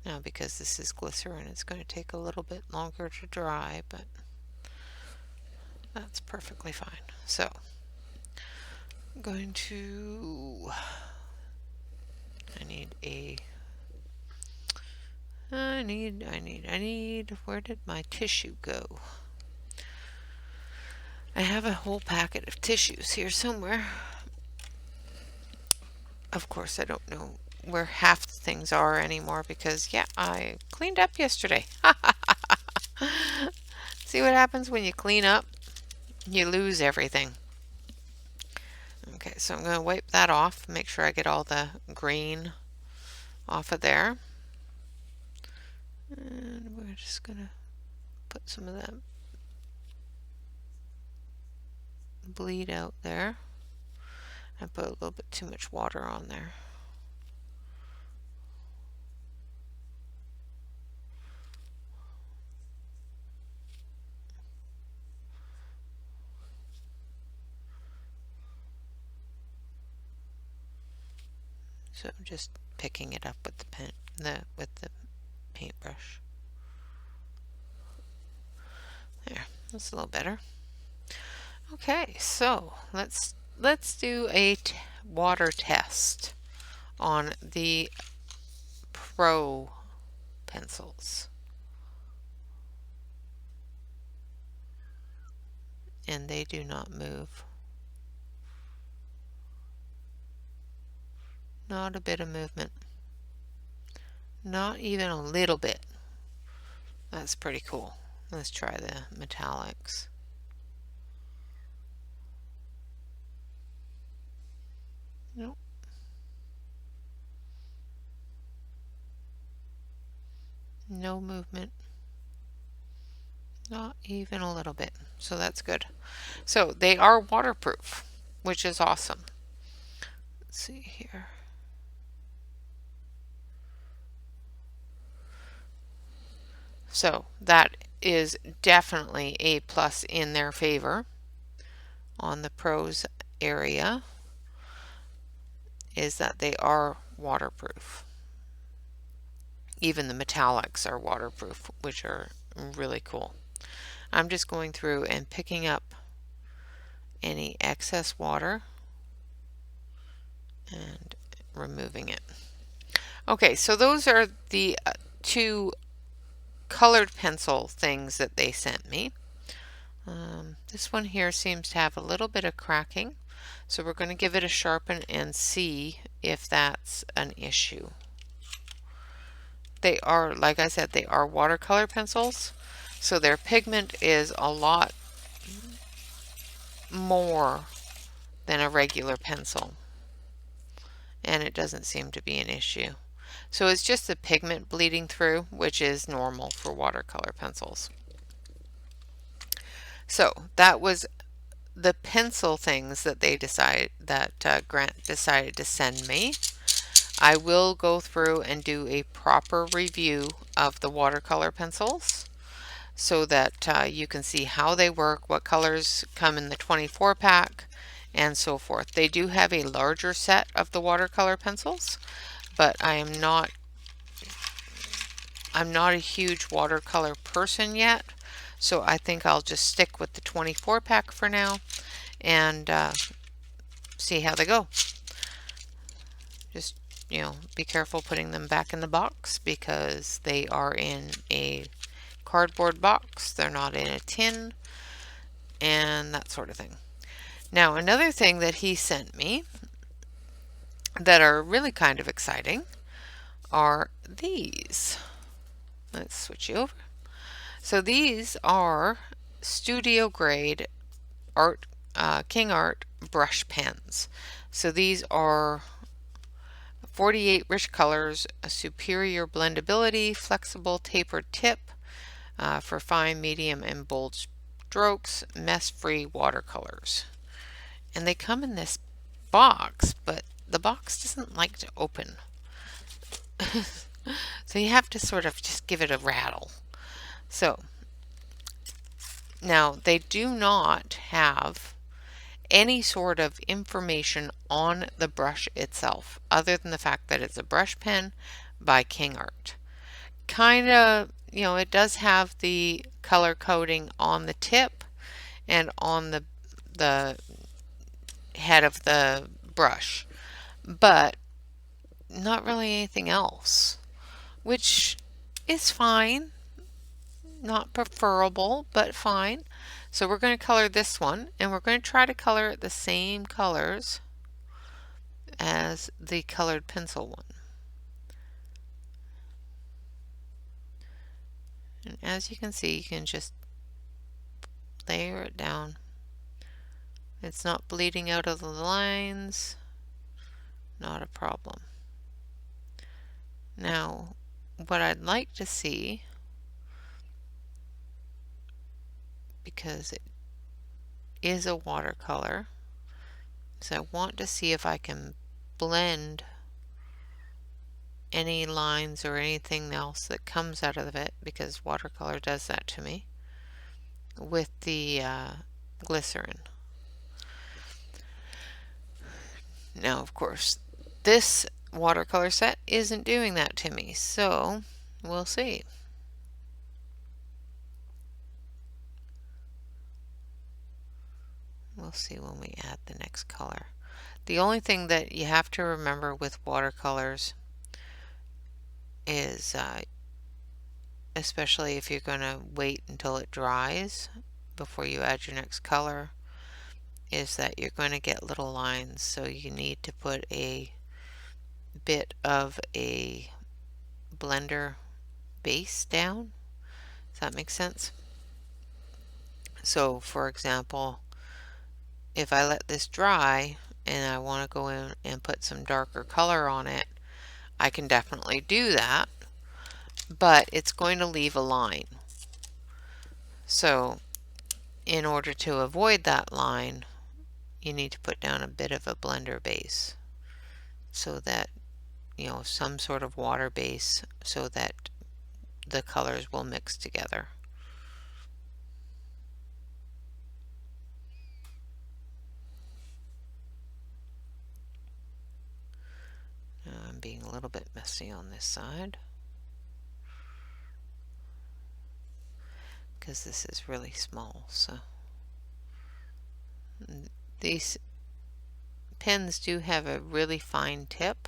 Now, because this is glycerin, it's going to take a little bit longer to dry, but that's perfectly fine. So, I'm going to, where did my tissue go? I have a whole packet of tissues here somewhere. Of course, I don't know where half the things are anymore because, yeah, I cleaned up yesterday. See what happens when you clean up? You lose everything. Okay, so I'm going to wipe that off, make sure I get all the green off of there. And we're just going to put some of that bleed out there. I put a little bit too much water on there. So I'm just picking it up with the pen, with the paintbrush. There, that's a little better. Okay, so let's do a water test on the Pro pencils. And they do not move. Not a bit of movement. Not even a little bit. That's pretty cool. Let's try the metallics. Nope. No movement. Not even a little bit. So that's good. So they are waterproof, which is awesome. Let's see here. So that is definitely a plus in their favor on the pros area, is that they are waterproof. Even the metallics are waterproof, which are really cool. I'm just going through and picking up any excess water and removing it. Okay, so those are the two colored pencil things that they sent me. This one here seems to have a little bit of cracking, so we're going to give it a sharpen and see if that's an issue. They are, like I said, they are watercolor pencils, so their pigment is a lot more than a regular pencil, and it doesn't seem to be an issue. So it's just the pigment bleeding through, which is normal for watercolor pencils. So that was the pencil things that they Grant decided to send me. I will go through and do a proper review of the watercolor pencils so that you can see how they work, what colors come in the 24 pack, and so forth. They do have a larger set of the watercolor pencils, but I'm not a huge watercolor person yet, so I think I'll just stick with the 24 pack for now and see how they go. Just, be careful putting them back in the box because they are in a cardboard box. They're not in a tin and that sort of thing. Now, another thing that he sent me that are really kind of exciting are these. Let's switch you over. So these are studio grade Kingart brush pens. So these are 48 rich colors, a superior blendability, flexible tapered tip for fine, medium, and bold strokes, mess-free watercolors. And they come in this box, but the box doesn't like to open. So you have to sort of just give it a rattle. So now they do not have any sort of information on the brush itself other than the fact that it's a brush pen by Kingart. Kind of, it does have the color coding on the tip and on the head of the brush, but not really anything else, which is fine. Not preferable, but fine. So we're going to color this one, and we're going to try to color it the same colors as the colored pencil one. And as you can see, you can just layer it down. It's not bleeding out of the lines, not a problem. Now, what I'd like to see, because it is a watercolor, so I want to see if I can blend any lines or anything else that comes out of it, because watercolor does that to me, with the glycerin. Now, of course, this watercolor set isn't doing that to me, so we'll see. We'll see when we add the next color. The only thing that you have to remember with watercolors is, especially if you're going to wait until it dries before you add your next color, is that you're going to get little lines, so you need to put a bit of a blender base down. Does that make sense? So for example, if I let this dry and I want to go in and put some darker color on it, I can definitely do that, but it's going to leave a line. So in order to avoid that line, you need to put down a bit of a blender base, so that, some sort of water base, so that the colors will mix together. Now I'm being a little bit messy on this side, because this is really small. So these pens do have a really fine tip.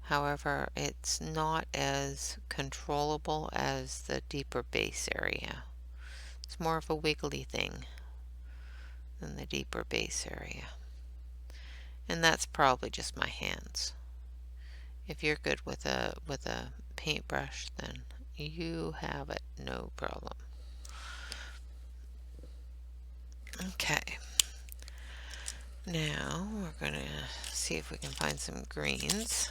However, it's not as controllable as the deeper base area. It's more of a wiggly thing than the deeper base area. And that's probably just my hands. If you're good with a paintbrush, then you have it, no problem. Okay. Now we're going to see if we can find some greens.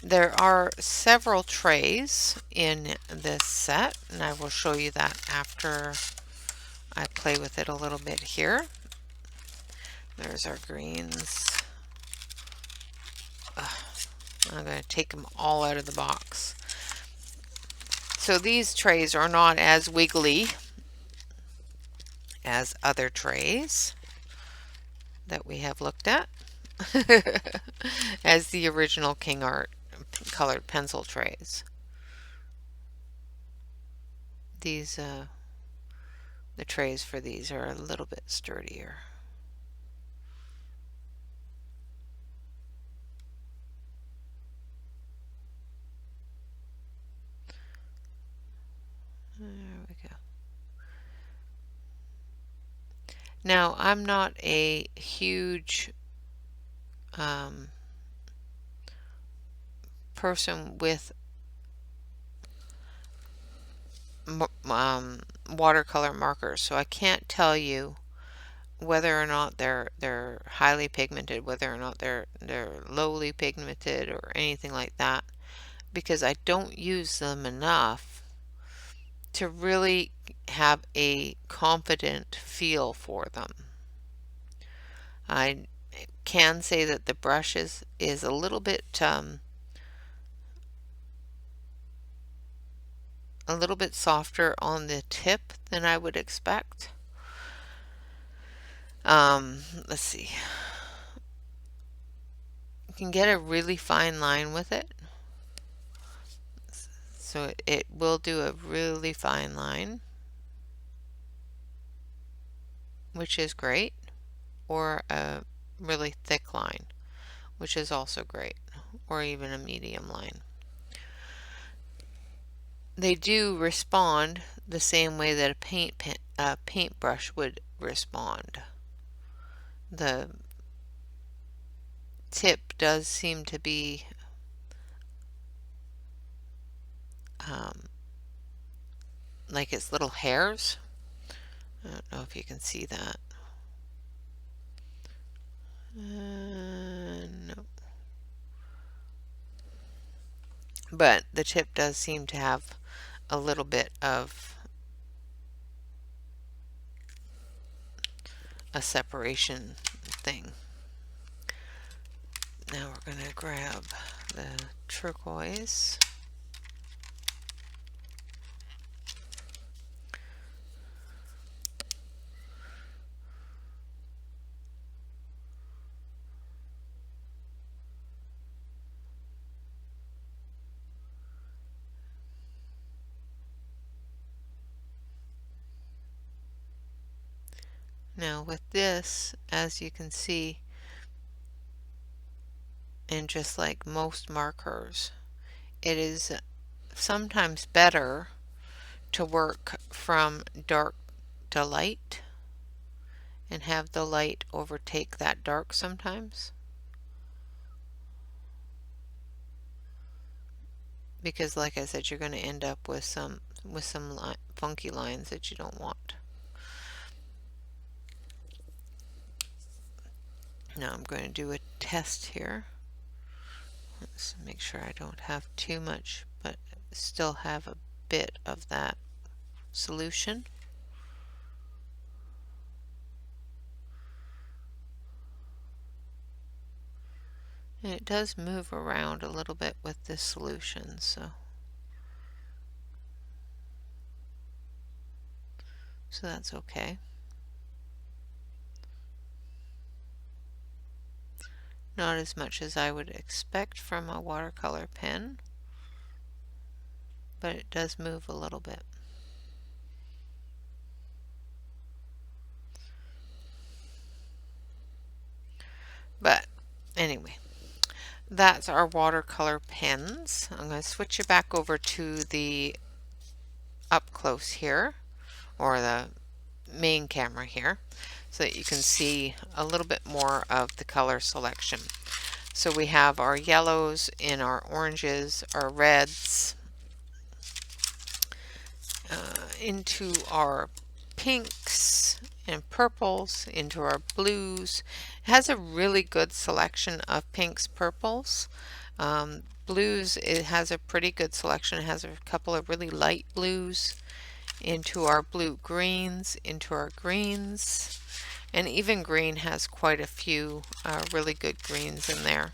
There are several trays in this set, and I will show you that after I play with it a little bit here. There's our greens. I'm going to take them all out of the box. So these trays are not as wiggly as other trays that we have looked at, as the original Kingart colored pencil trays. These, the trays for these are a little bit sturdier. There we go. Now, I'm not a huge person with watercolor markers, so I can't tell you whether or not they're highly pigmented, whether or not they're lowly pigmented, or anything like that, because I don't use them enough to really have a confident feel for them. I can say that the brush is a little bit a little bit softer on the tip than I would expect. Let's see. You can get a really fine line with it. So it will do a really fine line, which is great, or a really thick line, which is also great, or even a medium line. They do respond the same way that a paintbrush would respond. The tip does seem to be like it's little hairs. I don't know if you can see that. No. But the tip does seem to have a little bit of a separation thing. Now we're going to grab the turquoise. Now with this, as you can see, and just like most markers, it is sometimes better to work from dark to light and have the light overtake that dark sometimes, because like I said, you're going to end up with some funky lines that you don't want. Now I'm going to do a test here. Let's make sure I don't have too much, but still have a bit of that solution. And it does move around a little bit with this solution, so that's okay. Not as much as I would expect from a watercolor pen, but it does move a little bit. But anyway, that's our watercolor pens. I'm going to switch you back over to the up close here, or the main camera here, so that you can see a little bit more of the color selection. So we have our yellows and our oranges, our reds, into our pinks and purples, into our blues. It has a really good selection of pinks, purples. Blues, it has a pretty good selection. It has a couple of really light blues, into our blue greens, into our greens, and even green has quite a few really good greens in there,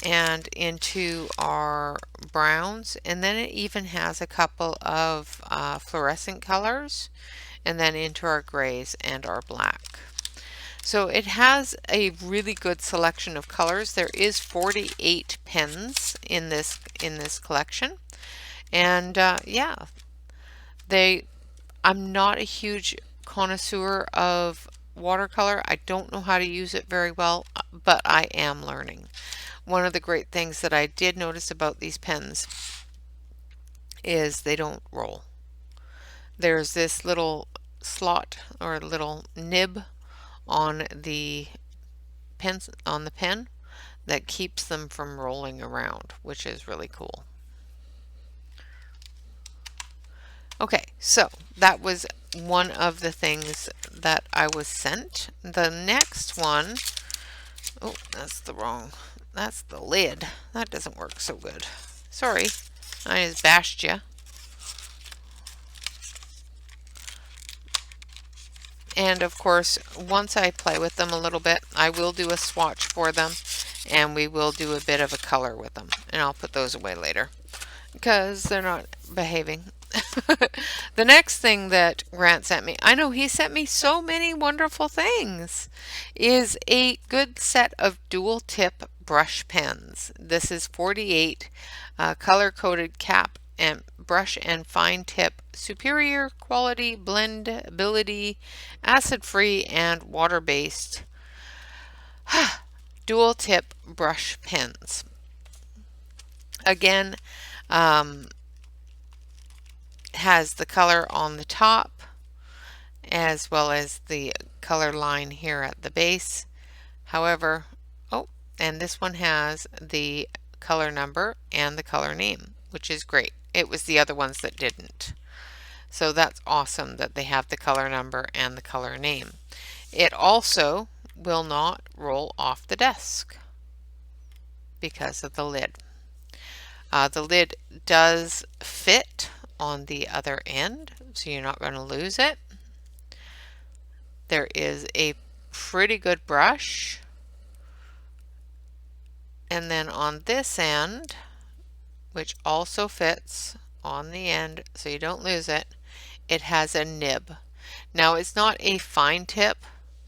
and into our browns, and then it even has a couple of fluorescent colors, and then into our grays and our black. So it has a really good selection of colors. There is 48 pens in this collection, and yeah, I'm not a huge connoisseur of watercolor. I don't know how to use it very well, but I am learning. One of the great things that I did notice about these pens is they don't roll. There's this little slot or little nib on the pen that keeps them from rolling around, which is really cool. Okay, so that was one of the things that I was sent. The next one, oh, that's the lid. That doesn't work so good. Sorry, I just bashed you. And of course, once I play with them a little bit, I will do a swatch for them, and we will do a bit of a color with them. And I'll put those away later because they're not behaving. The next thing that Grant sent me, I know he sent me so many wonderful things, is a good set of dual tip brush pens. This is 48 color coded cap and brush and fine tip, superior quality, blendability, acid free, and water based dual tip brush pens. Again, um, has the color on the top as well as the color line here at the base. However, oh, and this one has the color number and the color name, which is great. It was the other ones that didn't. So that's awesome that they have the color number and the color name. It also will not roll off the desk because of the lid. The lid does fit on the other end, so you're not going to lose it. There is a pretty good brush. And then on this end, which also fits on the end so you don't lose it, it has a nib. Now it's not a fine tip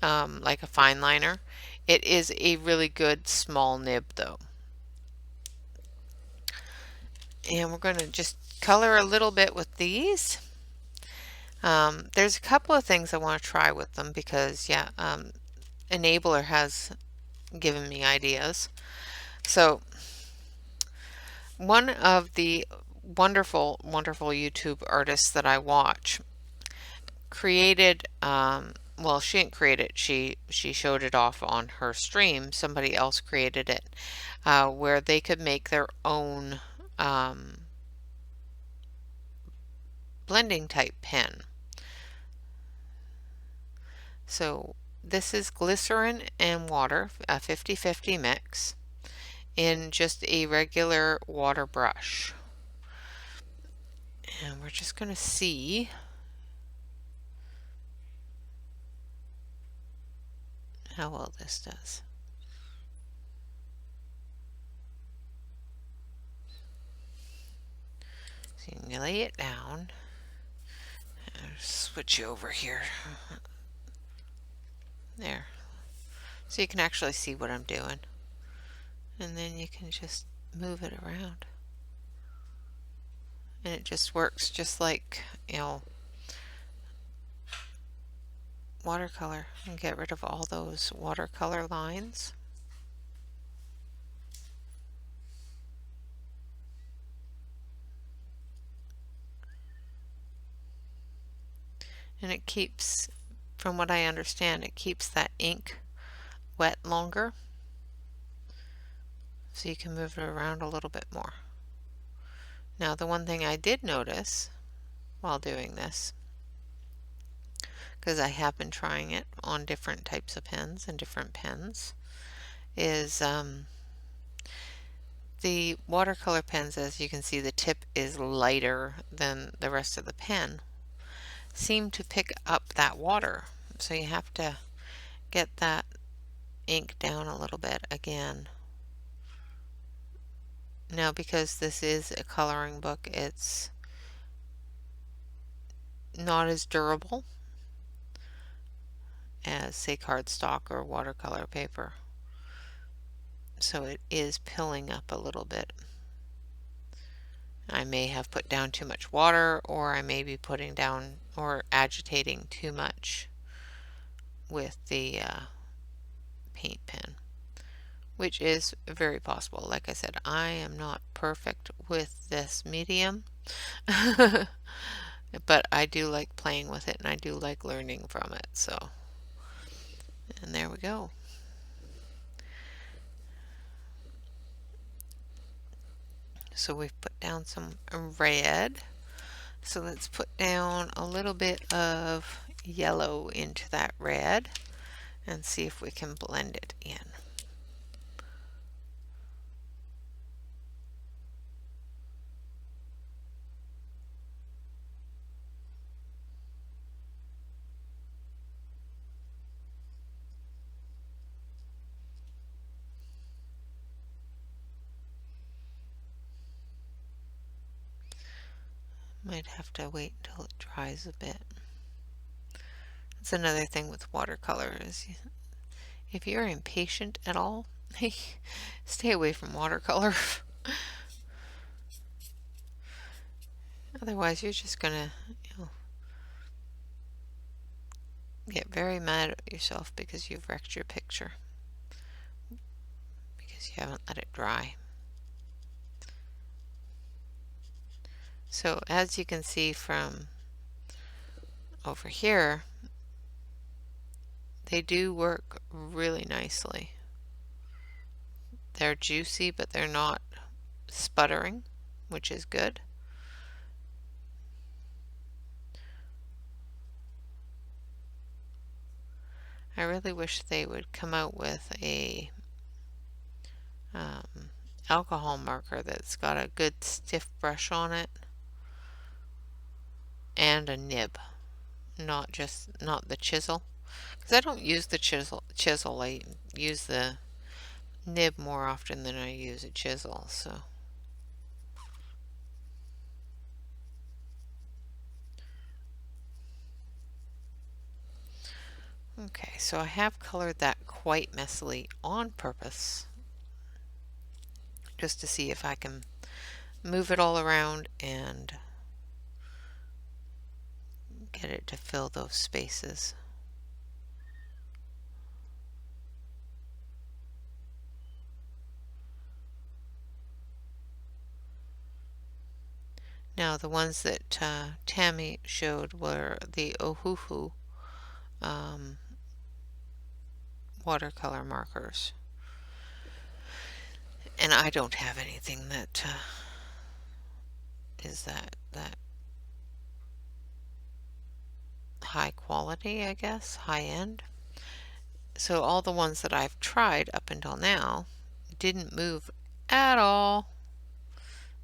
like a fine liner. It is a really good small nib though. And we're going to just color a little bit with these. There's a couple of things I want to try with them because yeah, Enabler has given me ideas. So one of the wonderful YouTube artists that I watch created well, she didn't create it, she showed it off on her stream. Somebody else created it where they could make their own blending type pen. So this is glycerin and water, a 50-50 mix in just a regular water brush. And we're just going to see how well this does. So you can lay it down. Switch over here. There. So you can actually see what I'm doing. And then you can just move it around. And it just works just like, you know, watercolor, and get rid of all those watercolor lines. And it keeps, from what I understand, it keeps that ink wet longer. So you can move it around a little bit more. Now the one thing I did notice while doing this, because I have been trying it on different types of pens and different pens, is the watercolor pens, as you can see, the tip is lighter than the rest of the pen, seem to pick up that water. So you have to get that ink down a little bit again. Now because this is a coloring book, it's not as durable as say cardstock or watercolor paper. So it is pilling up a little bit. I may have put down too much water, or I may be putting down or agitating too much with the paint pen, which is very possible. Like I said, I am not perfect with this medium, but I do like playing with it and I do like learning from it. So, and there we go. So we've put down some red. So let's put down a little bit of yellow into that red and see if we can blend it in. Might have to wait until it dries a bit. That's another thing with watercolor is if you're impatient at all, stay away from watercolor. Otherwise, you're just gonna, get very mad at yourself because you've wrecked your picture because you haven't let it dry. So as you can see from over here, they do work really nicely. They're juicy, but they're not sputtering, which is good. I really wish they would come out with a alcohol marker that's got a good stiff brush on it and a nib, not the chisel, because I don't use the chisel. I use the nib more often than I use a chisel. So okay, so I have colored that quite messily on purpose just to see if I can move it all around and get it to fill those spaces. Now the ones that Tammy showed were the Ohuhu watercolor markers, and I don't have anything that is that high quality, I guess, high end. So all the ones that I've tried up until now didn't move at all,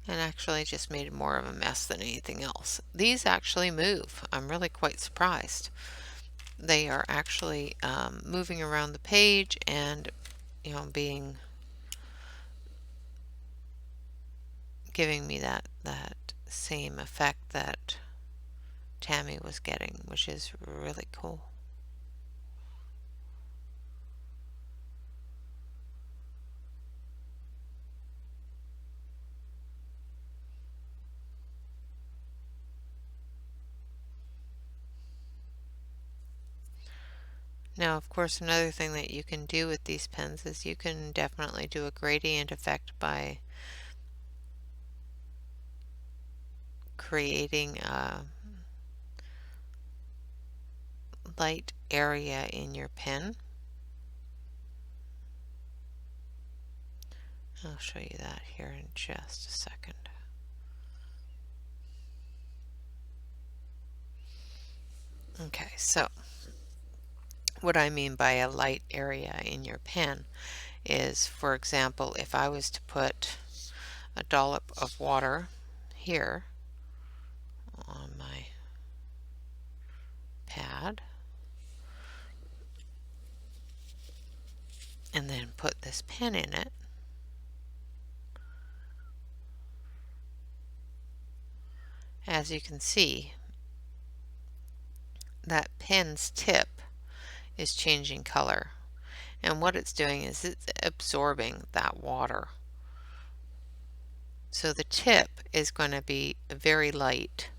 and actually just made more of a mess than anything else. These actually move. I'm really quite surprised. They are actually moving around the page and giving me that same effect that Tammy was getting, which is really cool. Now, of course, another thing that you can do with these pens is you can definitely do a gradient effect by creating a light area in your pen. I'll show you that here in just a second. Okay, so what I mean by a light area in your pen is, for example, if I was to put a dollop of water here on my pad and then put this pen in it, as you can see, that pen's tip is changing color, and what it's doing is it's absorbing that water. So the tip is going to be very light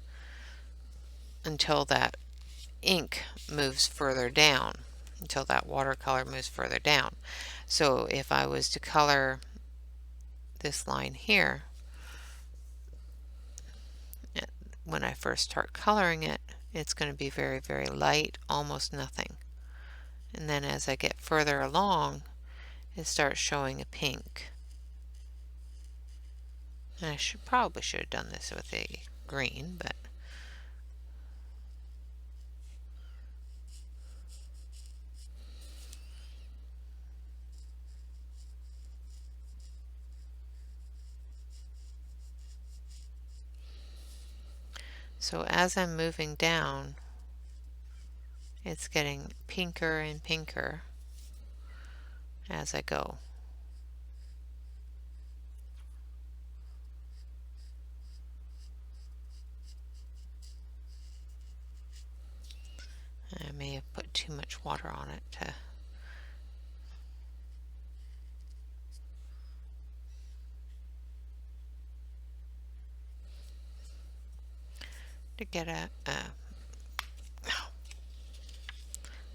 until that ink moves further down, until that watercolor moves further down. So if I was to color this line here, when I first start coloring it, it's going to be very, very light, almost nothing. And then as I get further along, it starts showing a pink. And I probably should have done this with a green, but so as I'm moving down, it's getting pinker and pinker as I go. may have put too much water on it to get a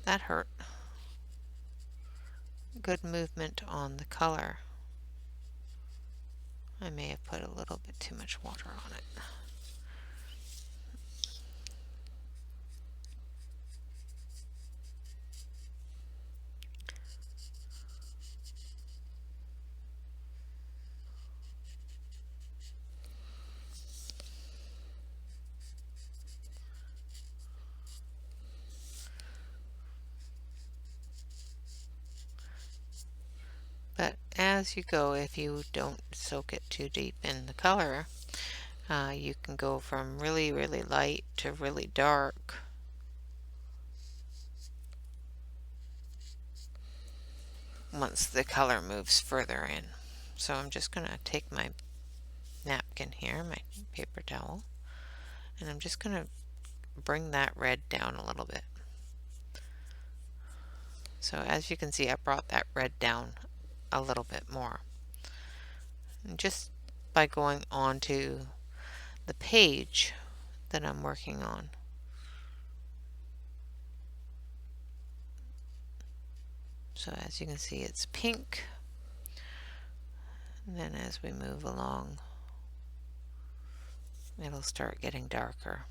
that hurt. Good movement on the color. I may have put a little bit too much water on it. But as you go, if you don't soak it too deep in the color, you can go from really, really light to really dark. Once the color moves further in. So I'm just going to take my napkin here, my paper towel, and I'm just going to bring that red down a little bit. So as you can see, I brought that red down a little bit more. And just by going onto the page that I'm working on. So as you can see, it's pink. And then as we move along, it'll start getting darker.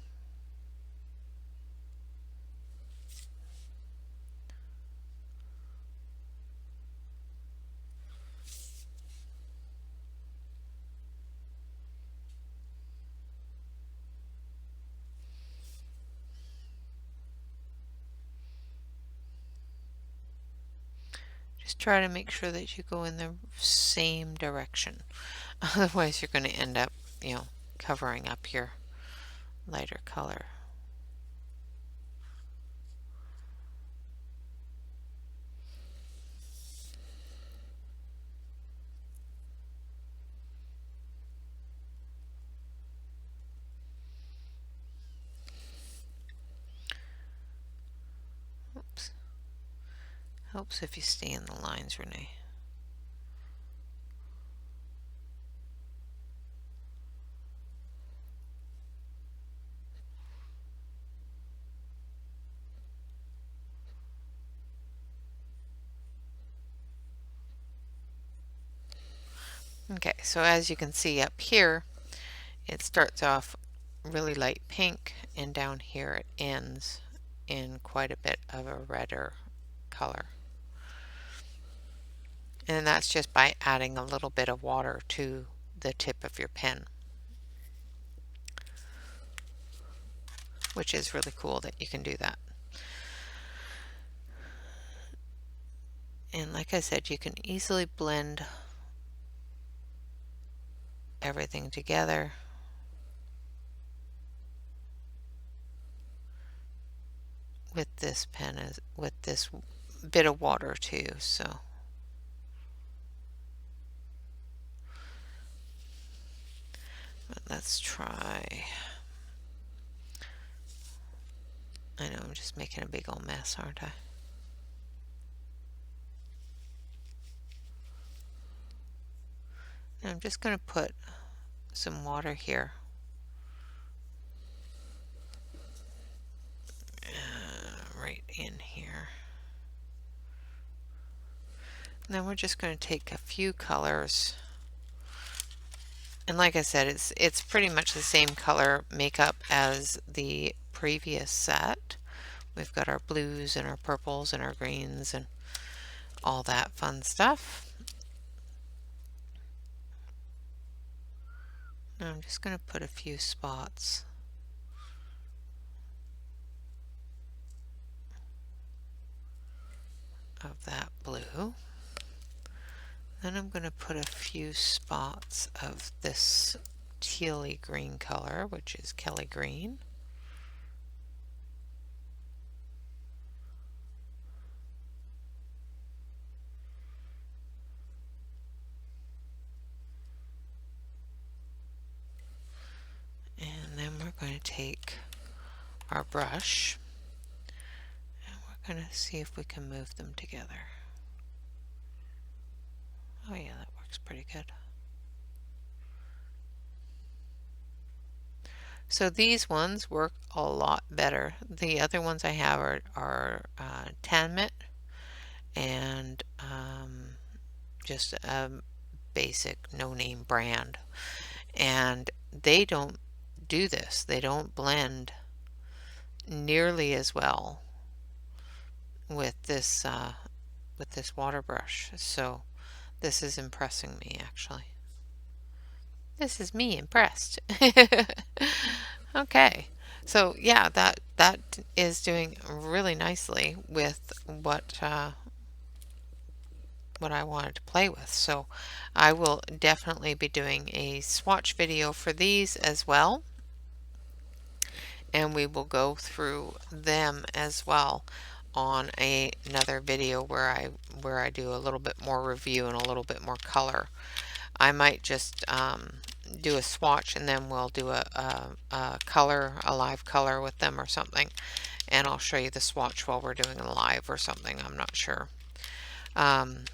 Just try to make sure that you go in the same direction. Otherwise, you're going to end up, covering up your lighter color. Oops. Helps if you stay in the lines, Renee. Okay, so as you can see up here, it starts off really light pink, and down here it ends in quite a bit of a redder color. And that's just by adding a little bit of water to the tip of your pen, which is really cool that you can do that. And like I said, you can easily blend everything together. With this pen, with this bit of water too, so. But let's try. I know I'm just making a big old mess, aren't I? And I'm just going to put some water here. Right in here. And then we're just going to take a few colors. And like I said, it's pretty much the same color makeup as the previous set. We've got our blues and our purples and our greens and all that fun stuff. Now I'm just going to put a few spots of that blue. Then I'm going to put a few spots of this tealy green color, which is Kelly green. And then we're going to take our brush going to see if we can move them together. Oh yeah, that works pretty good. So these ones work a lot better. The other ones I have are Tanmit and just a basic no-name brand. And they don't do this. They don't blend nearly as well with this water brush. So this is impressing me, actually. This is me impressed. Okay, so yeah, that is doing really nicely with what I wanted to play with. So I will definitely be doing a swatch video for these as well, and we will go through them as well on another video where I do a little bit more review and a little bit more color. I might just do a swatch and then we'll do a live color with them or something, and I'll show you the swatch while we're doing a live or something. I'm not sure. I'm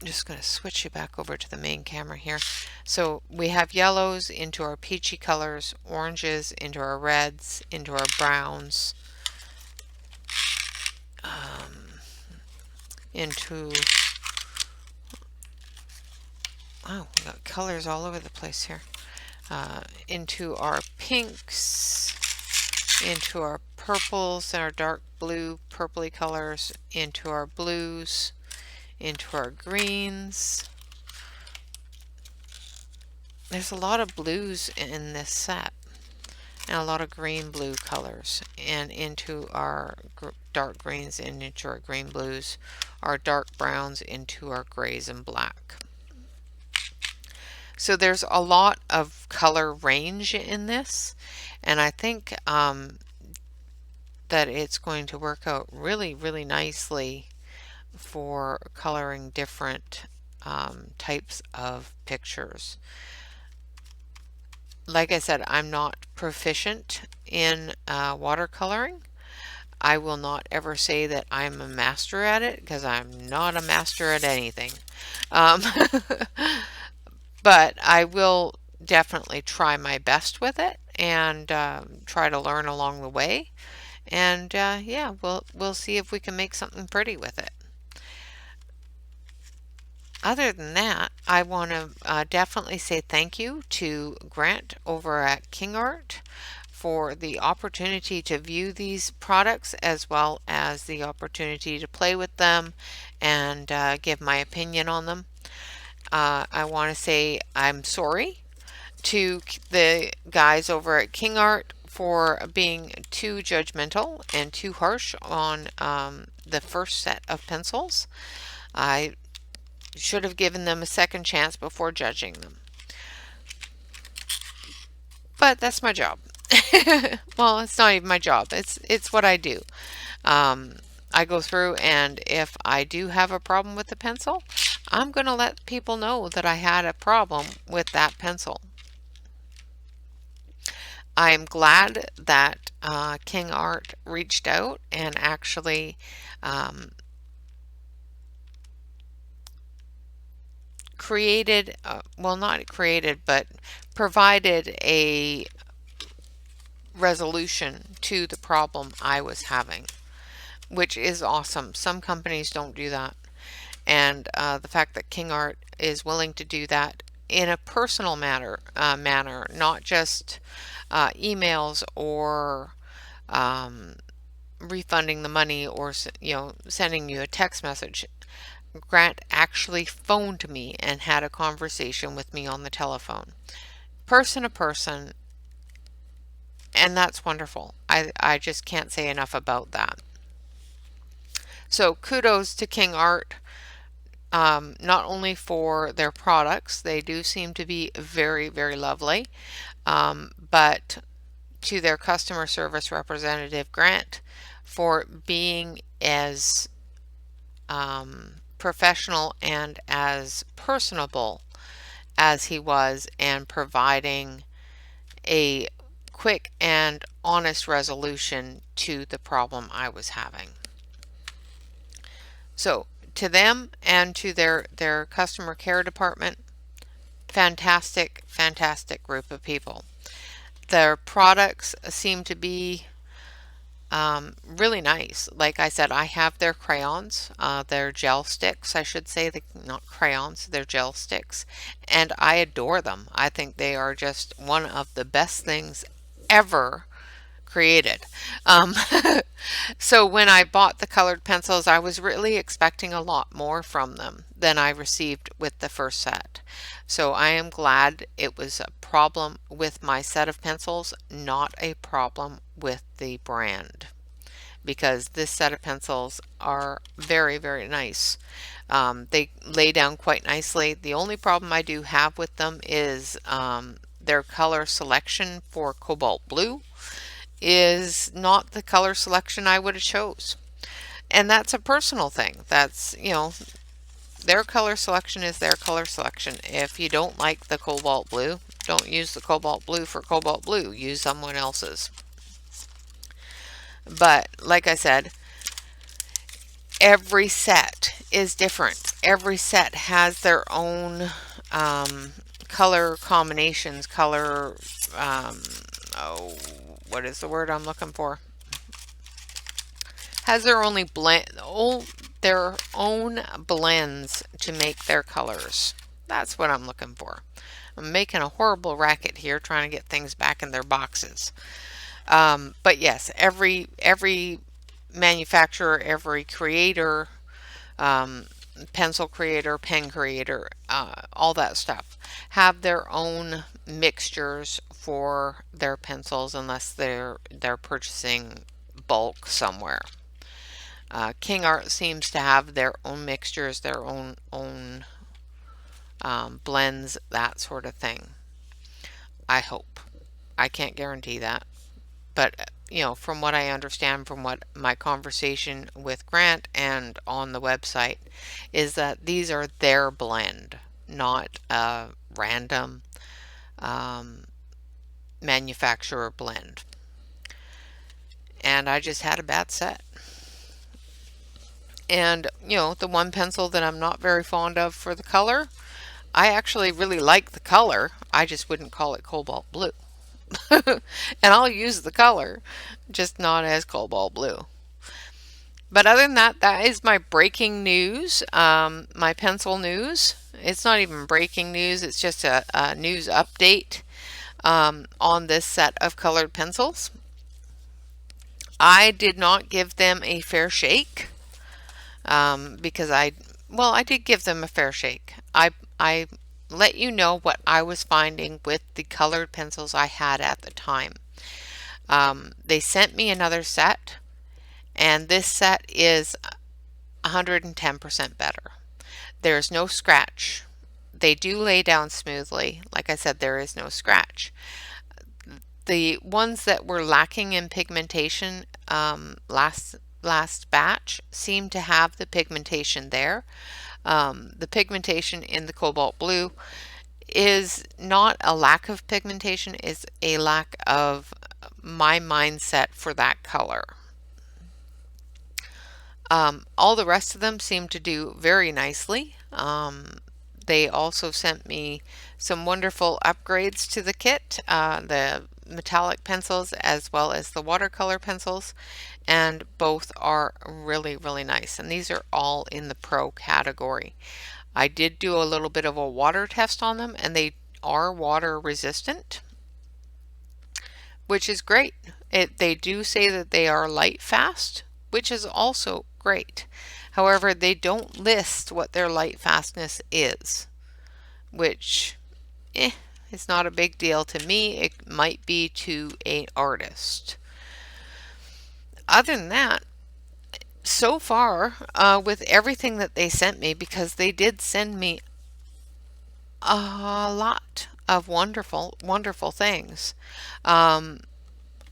just going to switch you back over to the main camera here. So we have yellows into our peachy colors, oranges into our reds, into our browns, into, wow, we got colors all over the place here. Into our pinks, into our purples and our dark blue purpley colors, into our blues, into our greens. There's a lot of blues in this set and a lot of green blue colors, and into our dark greens and into our green blues, our dark browns into our grays and black. So there's a lot of color range in this, and I think that it's going to work out really, really nicely for coloring different types of pictures. Like I said, I'm not proficient in watercoloring. I will not ever say that I'm a master at it, because I'm not a master at anything. But I will definitely try my best with it and try to learn along the way. And yeah, we'll see if we can make something pretty with it. Other than that, I want to definitely say thank you to Grant over at Kingart for the opportunity to view these products, as well as the opportunity to play with them and give my opinion on them. I want to say I'm sorry to the guys over at Kingart for being too judgmental and too harsh on the first set of pencils. I should have given them a second chance before judging them. But that's my job. Well, it's not even my job. It's what I do. I go through, and if I do have a problem with the pencil, I'm going to let people know that I had a problem with that pencil. I'm glad that Kingart reached out and actually created, well, not created, but provided a resolution to the problem I was having, which is awesome. Some companies don't do that. And the fact that Kingart is willing to do that in a personal manner, not just emails or refunding the money, or sending you a text message. Grant actually phoned me and had a conversation with me on the telephone, person to person, and that's wonderful. I just can't say enough about that. So kudos to Kingart, not only for their products, they do seem to be very, very lovely, but to their customer service representative, Grant, for being as professional and as personable as he was, and providing a quick and honest resolution to the problem I was having. So to them and to their customer care department, fantastic, fantastic group of people. Their products seem to be really nice. Like I said, I have their crayons, their gel sticks, I should say, not crayons, they're gel sticks, and I adore them. I think they are just one of the best things ever created. Um, so when I bought the colored pencils, I was really expecting a lot more from them than I received with the first set. So I am glad it was a problem with my set of pencils, not a problem with the brand, because this set of pencils are very, very nice. They lay down quite nicely. The only problem I do have with them is their color selection for cobalt blue is not the color selection I would have chose. And that's a personal thing. That's, their color selection is their color selection. If you don't like the cobalt blue, don't use the cobalt blue for cobalt blue. Use someone else's. But like I said, every set is different. Every set has their own color combinations, oh, what is the word I'm looking for? Has their only their own blends to make their colors. That's what I'm looking for. I'm making a horrible racket here trying to get things back in their boxes. But yes, every manufacturer, every creator, pencil creator, pen creator, all that stuff, have their own mixtures for their pencils unless they're purchasing bulk somewhere. Kingart seems to have their own mixtures, their own blends, that sort of thing. I hope. I can't guarantee that. But, from what I understand from what my conversation with Grant and on the website is that these are their blend, not a random manufacturer blend. And I just had a bad set. And, the one pencil that I'm not very fond of for the color, I actually really like the color. I just wouldn't call it cobalt blue. And I'll use the color, just not as cobalt blue. But other than that, that is my breaking news, my pencil news. It's not even breaking news, it's just a news update on this set of colored pencils. I did not give them a fair shake because I did give them a fair shake. I let you know what I was finding with the colored pencils I had at the time. They sent me another set, and this set is 110% better. There's no scratch. They do lay down smoothly. Like I said, there is no scratch. The ones that were lacking in pigmentation last batch seem to have the pigmentation there. The pigmentation in the cobalt blue is not a lack of pigmentation, is a lack of my mindset for that color. All the rest of them seem to do very nicely. They also sent me some wonderful upgrades to the kit, the metallic pencils as well as the watercolor pencils, and both are really, really nice. And these are all in the Pro category. I did do a little bit of a water test on them, and they are water resistant, which is great. They do say that they are light fast, which is also great. However, they don't list what their light fastness is, which is not a big deal to me. It might be to an artist. Other than that, so far, with everything that they sent me, because they did send me a lot of wonderful, wonderful things, all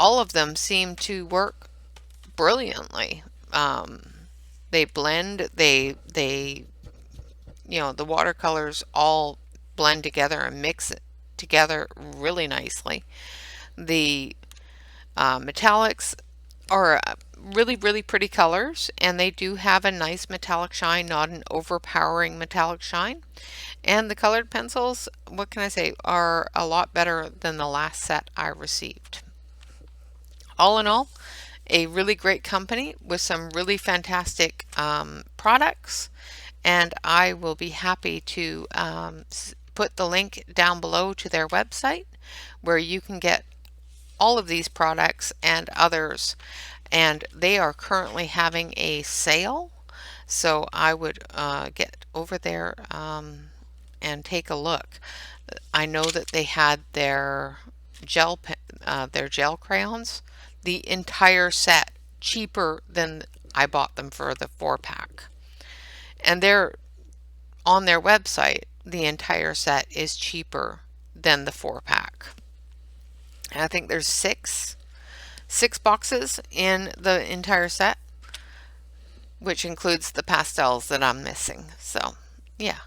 of them seem to work brilliantly. They blend, the watercolors all blend together and mix it together really nicely. The metallics are really, really pretty colors, and they do have a nice metallic shine, not an overpowering metallic shine. And the colored pencils, what can I say, are a lot better than the last set I received. All in all, a really great company with some really fantastic products, and I will be happy to put the link down below to their website where you can get all of these products and others, and they are currently having a sale, so I would get over there and take a look. I know that they had their gel crayons, the entire set, cheaper than I bought them for the 4-pack. And they're on their website, the entire set is cheaper than the 4-pack. And I think there's six boxes in the entire set, which includes the pastels that I'm missing. So, yeah.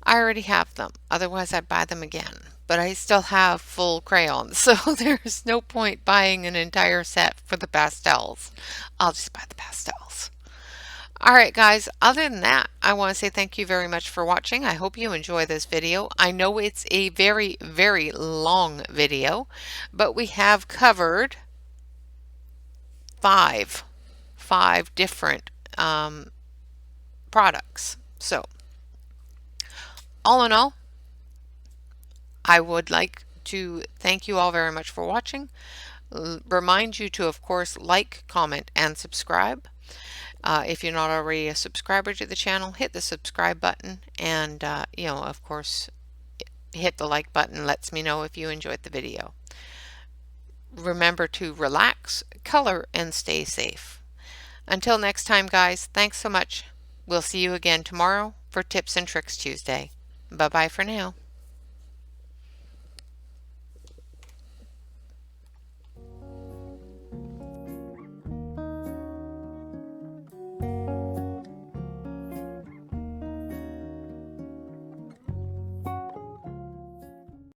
I already have them. Otherwise, I'd buy them again. But I still have full crayons, so there's no point buying an entire set for the pastels. I'll just buy the pastels. All right, guys, other than that, I want to say thank you very much for watching. I hope you enjoy this video. I know it's a very, very long video, but we have covered five different products. So, all in all, I would like to thank you all very much for watching. Remind you to, of course, like, comment, and subscribe. If you're not already a subscriber to the channel, hit the subscribe button, and of course, hit the like button. Lets me know if you enjoyed the video. Remember to relax, color, and stay safe. Until next time, guys, thanks so much. We'll see you again tomorrow for Tips and Tricks Tuesday. Bye-bye for now.